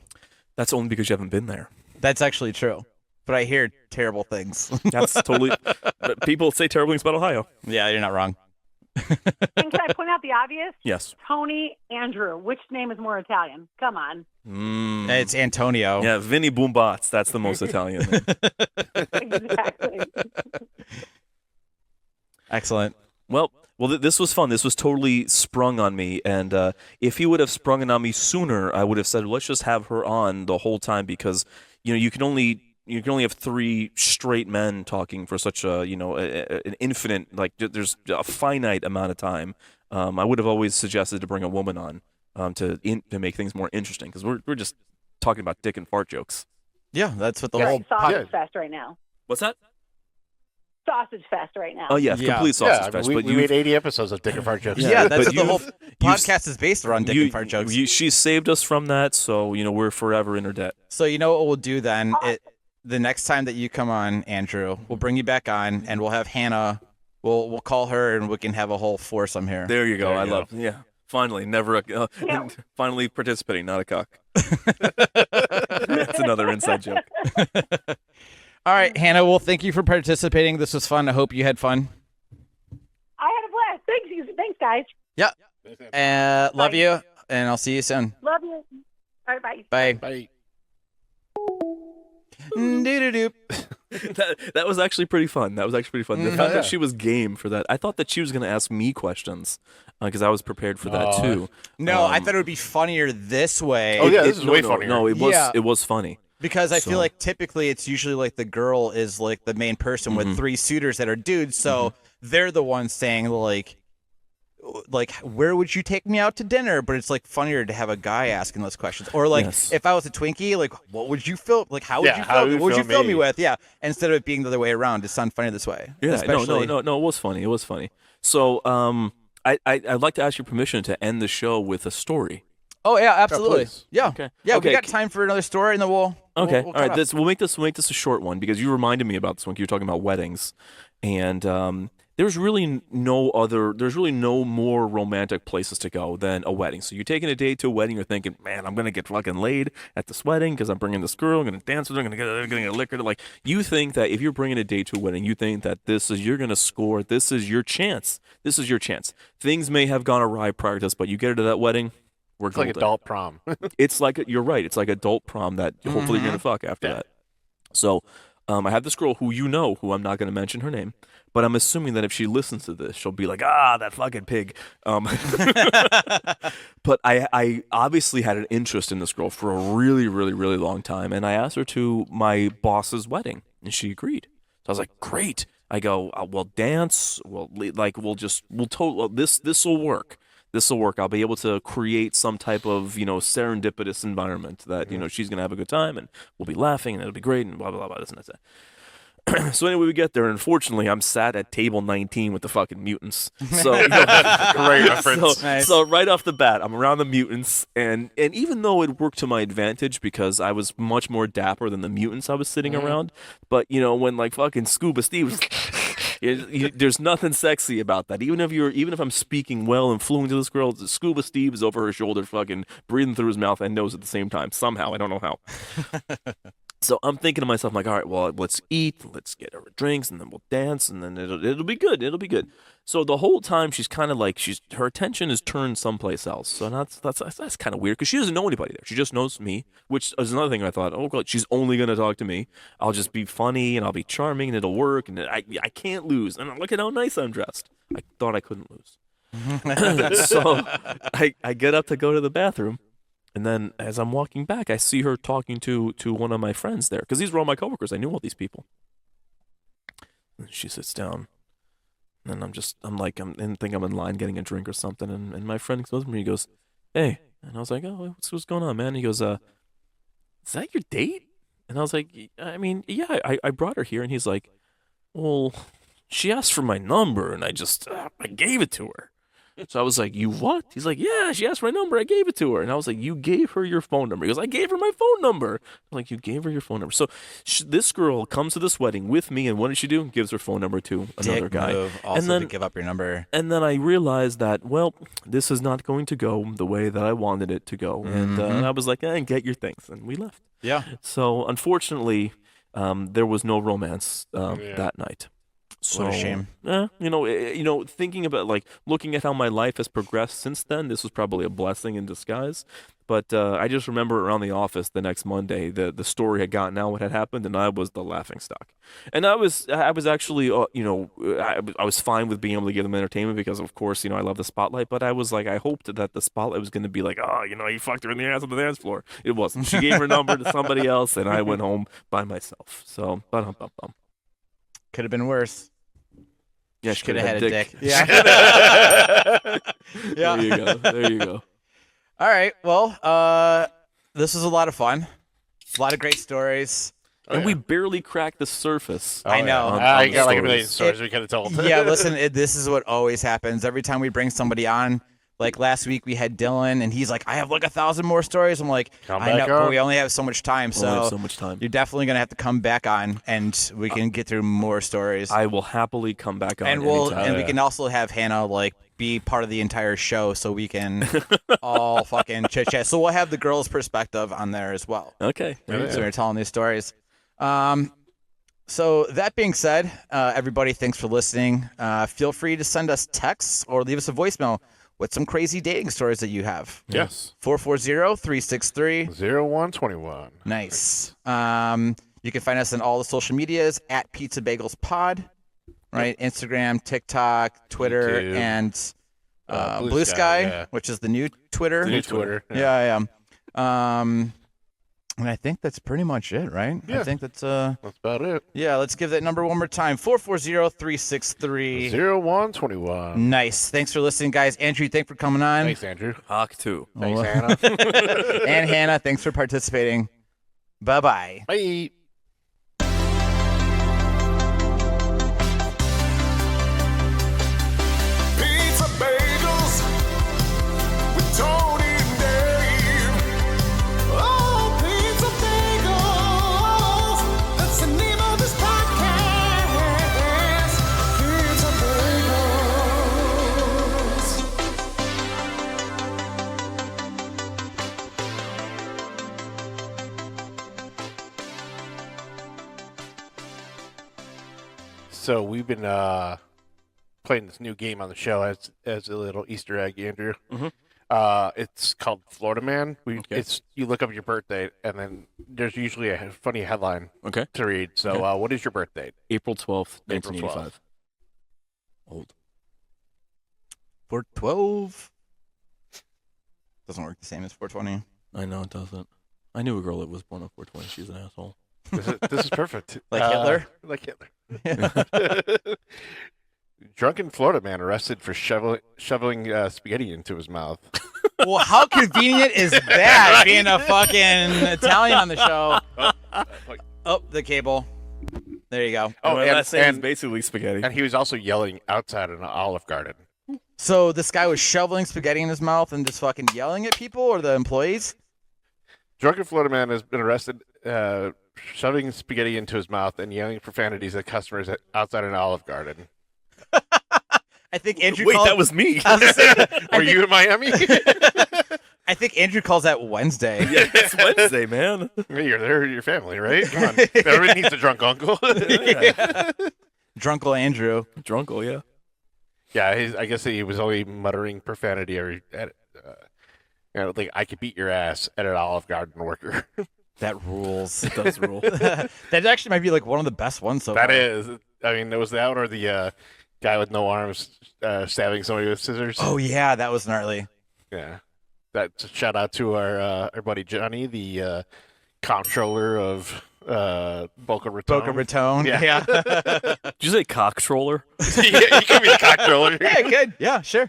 That's only because you haven't been there. that's actually true. But I hear terrible things. That's totally. But people say terrible things about Ohio. Yeah, you're not wrong. And can I point out the obvious? Yes. Tony Andrew. Which name is more Italian? Come on. It's Antonio. Yeah, Vinny Boombots. That's the most Italian name. Exactly. Excellent. Well, this was fun. This was totally sprung on me, and if he would have sprung it on me sooner, I would have said, let's just have her on the whole time because you can only have 3 straight men talking for such an infinite, like there's a finite amount of time. I would have always suggested to bring a woman on to make things more interesting because we're just talking about dick and fart jokes. Yeah, that's what the Right, whole sausage fest right now. What's that? Sausage fest right now. Oh yeah, Yeah. complete sausage Yeah, fest. we but made 80 episodes of Dick and Fart jokes. Yeah, that's but what the whole you've- podcast is based around dick and fart jokes. She saved us from that, so we're forever in her debt. So you know what we'll do then? The next time that you come on, Andrew, we'll bring you back on, and we'll have Hannah. We'll call her, and we can have a whole foursome here. There you go. There I you go. love. Yeah. Finally, never Yeah. finally participating, not a cock. That's another inside joke. All right, Hannah. Well, thank you for participating. This was fun. I hope you had fun. I had a blast. Thanks, guys. Love Bye. you, and I'll see you soon. Love you. All right, bye. Bye. Bye. Doo-doo-doo. That was actually pretty fun. The fact yeah. that she was game for that. I thought that she was going to ask me questions because I was prepared for that Aw. too. No, I thought it would be funnier this way. Oh, yeah, this is way funnier. No, it was Yeah. it was funny. Because I So- feel like typically it's usually like the girl is like the main person with 3 suitors that are dudes, so they're the ones saying like where would you take me out to dinner? But it's like funnier to have a guy asking those questions. Or like Yes. if I was a Twinkie, like what would you film? Like how would Yeah, you how film? would you What would you film film me me? with? Yeah, instead of it being the other way around, it sounds funny this way. Yeah, Especially, no, it was funny. It was funny. So, I'd like to ask your permission to end the show with a story. Oh yeah, absolutely. please. Yeah, Okay. yeah. Okay. We got time for another story, and then we'll Okay, We'll all right. cut off. We'll make this a short one because you reminded me about this one. You were talking about weddings, and there's really no more romantic places to go than a wedding. So you're taking a date to a wedding, you're thinking, man, I'm gonna get fucking laid at this wedding because I'm bringing this girl, I'm gonna dance with her, I'm gonna get liquor. Like you think that if you're bringing a date to a wedding, you think that you're gonna score. This is your chance. Things may have gone awry prior to this, but you get her to that wedding. We're It's like golden. adult prom. It's like you're right. It's like adult prom that hopefully you're gonna fuck after Yeah. that. So, I have this girl who who I'm not gonna mention her name, but I'm assuming that if she listens to this, she'll be like, that fucking pig. But I obviously had an interest in this girl for a really, really, really long time, and I asked her to my boss's wedding, and she agreed. So I was like, great. I go, we'll dance. This will work. This will work. I'll be able to create some type of, serendipitous environment that, she's going to have a good time and we'll be laughing and it'll be great and blah, blah, blah, this and that. So anyway, we get there. And unfortunately, I'm sat at table 19 with the fucking mutants. So, Great reference. Nice. so right off the bat, I'm around the mutants. And even though it worked to my advantage because I was much more dapper than the mutants I was sitting around. But, when like fucking Scuba Steve was... there's nothing sexy about that. Even if I'm speaking well and fluent to this girl, Scuba Steve is over her shoulder, fucking breathing through his mouth and nose at the same time. Somehow, I don't know how. So I'm thinking to myself, I'm like, all right, well, let's eat, let's get our drinks, and then we'll dance, and then it'll be good. It'll be good. So the whole time she's kind of like her attention is turned someplace else. So that's kind of weird because she doesn't know anybody there. She just knows me, which is another thing I thought. Oh God, she's only gonna talk to me. I'll just be funny and I'll be charming and it'll work and I can't lose. And look at how nice I'm dressed. I thought I couldn't lose. So I get up to go to the bathroom. And then as I'm walking back, I see her talking to one of my friends there because these were all my coworkers. I knew all these people. And she sits down. And I'm think I'm in line getting a drink or something. And my friend comes to me, he goes, hey. And I was like, oh, what's going on, man? He goes, is that your date? And I was like, I mean, yeah, I brought her here. And he's like, well, she asked for my number and I gave it to her. So I was like, you what? He's like, yeah, she asked for my number. I gave it to her. And I was like, you gave her your phone number. He goes, I gave her my phone number. I'm like, you gave her your phone number. So this girl comes to this wedding with me. And what did she do? Gives her phone number to another Dick guy. move. Also And then- to give up your number. And then I realized that, well, this is not going to go the way that I wanted it to go. And I was like, get your things. And we left. Yeah. So unfortunately, there was no romance that night. So, What a shame. Thinking about like looking at how my life has progressed since then, this was probably a blessing in disguise. But I just remember around the office the next Monday, the story had gotten out what had happened, and I was the laughingstock. And I was actually, I was fine with being able to give them entertainment because, of course, I love the spotlight. But I was like, I hoped that the spotlight was going to be like, oh, you fucked her in the ass on the dance floor. It wasn't. She gave her number to somebody else, and I went home by myself. So, bum. Could have been worse. Yeah, She could have had a dick. Yeah. Yeah. There you go. All right. Well, this was a lot of fun. A lot of great stories. And we barely cracked the surface. I know. I the got like a stories. million stories we could have told. Yeah, listen, this is what always happens. Every time we bring somebody on, like last week we had Dylan, and he's like, I have like 1,000 more stories. I'm like, Come I know, back but on. we only have so much time. We only have So so much time. you're definitely going to have to come back on, and we can get through more stories. I will happily come back on and anytime. we can also have Hannah like be part of the entire show, so we can all fucking chit chat. So we'll have the girls' perspective on there as well. Okay. So we're telling these stories. So that being said, everybody, thanks for listening. Feel free to send us texts or leave us a voicemail with some crazy dating stories that you have. Yes. 440-363. 0121. Nice. You can find us on all the social medias at Pizza Bagels Pod, right? Instagram, TikTok, Twitter, YouTube. and Blue Blue Sky, Sky, yeah. which is the new Twitter. The new Twitter. Yeah. And I think that's pretty much it, right? Yeah. I think that's That's about it. yeah. Let's give that number one more time: 440-363. 0121. Nice. Thanks for listening, guys. Andrew, thanks for coming on. Thanks, Andrew. Hawk 2. Thanks, Hannah. And Hannah, thanks for participating. Bye-bye. Bye. Pizza Bagels with Tony and Dave. Oh, Pizza Bagels. That's the name of this podcast. Pizza Bagels. So we've been playing this new game on the show as a little Easter egg, Andrew. Mhm. It's called Florida Man. Okay. You look up your birthday, and then there's usually a funny headline Okay. to read. So Okay. what is your birthday? April 12th, April 1985. Old. 412. Doesn't work the same as 420. I know it doesn't. I knew a girl that was born on 420. She's an asshole. This is perfect. Like Hitler? Like Hitler. Drunken Florida man arrested for shoveling spaghetti into his mouth. Well, how convenient is that, being a fucking Italian on the show? Oh, the cable. There you go. Oh, my and- last name is and- basically spaghetti. And he was also yelling outside an Olive Garden. So this guy was shoveling spaghetti in his mouth and just fucking yelling at people or the employees? Drunken Florida man has been arrested shoving spaghetti into his mouth and yelling profanities at customers outside an Olive Garden. I think Andrew Wait, called... that was me. I was gonna say, Were you in Miami? I think Andrew calls that Wednesday. Yeah, it's Wednesday, man. You're there with your family, right? Come on. Everybody needs a drunk uncle. Drunkle Andrew. Drunkle, yeah. Yeah, I guess he was only muttering profanity like, I could beat your ass at an Olive Garden worker. That rules. It does rule. That actually might be like one of the best ones so That far. is. I mean, it was that or the guy with no arms stabbing somebody with scissors. Oh yeah, that was gnarly. Yeah. That's a shout out to our buddy Johnny, the comptroller of Boca Raton. Boca Raton. Yeah. Did you say cocktroller? Yeah, he could be a comptroller. Yeah, good. Yeah, sure.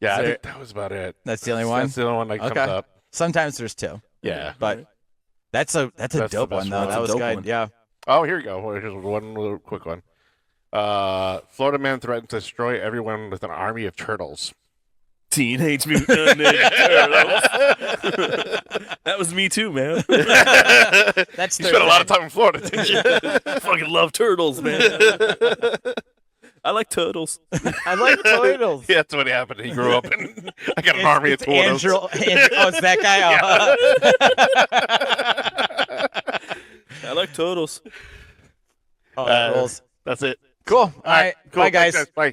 Yeah, I Is think that was about it. That's the only one. That's the only one that comes Okay. up. Sometimes there's two, Yeah. but that's a the dope best one though. one. That's That a was dope good. one. Yeah. Oh, here we go. Well, here's one little quick one. Florida man threatens to destroy everyone with an army of turtles. Teenage Mutant Ninja Turtles. That was me too, man. That's You spent a lot of time in Florida, didn't you? I fucking love turtles, man. I like turtles. I like turtles. Yeah, that's what happened. He grew up and I got an army of It's turtles. Oh, it's that guy. Oh, I like turtles. oh that rules. That's it. Cool. All right. Cool. Bye, Thanks, guys. Bye.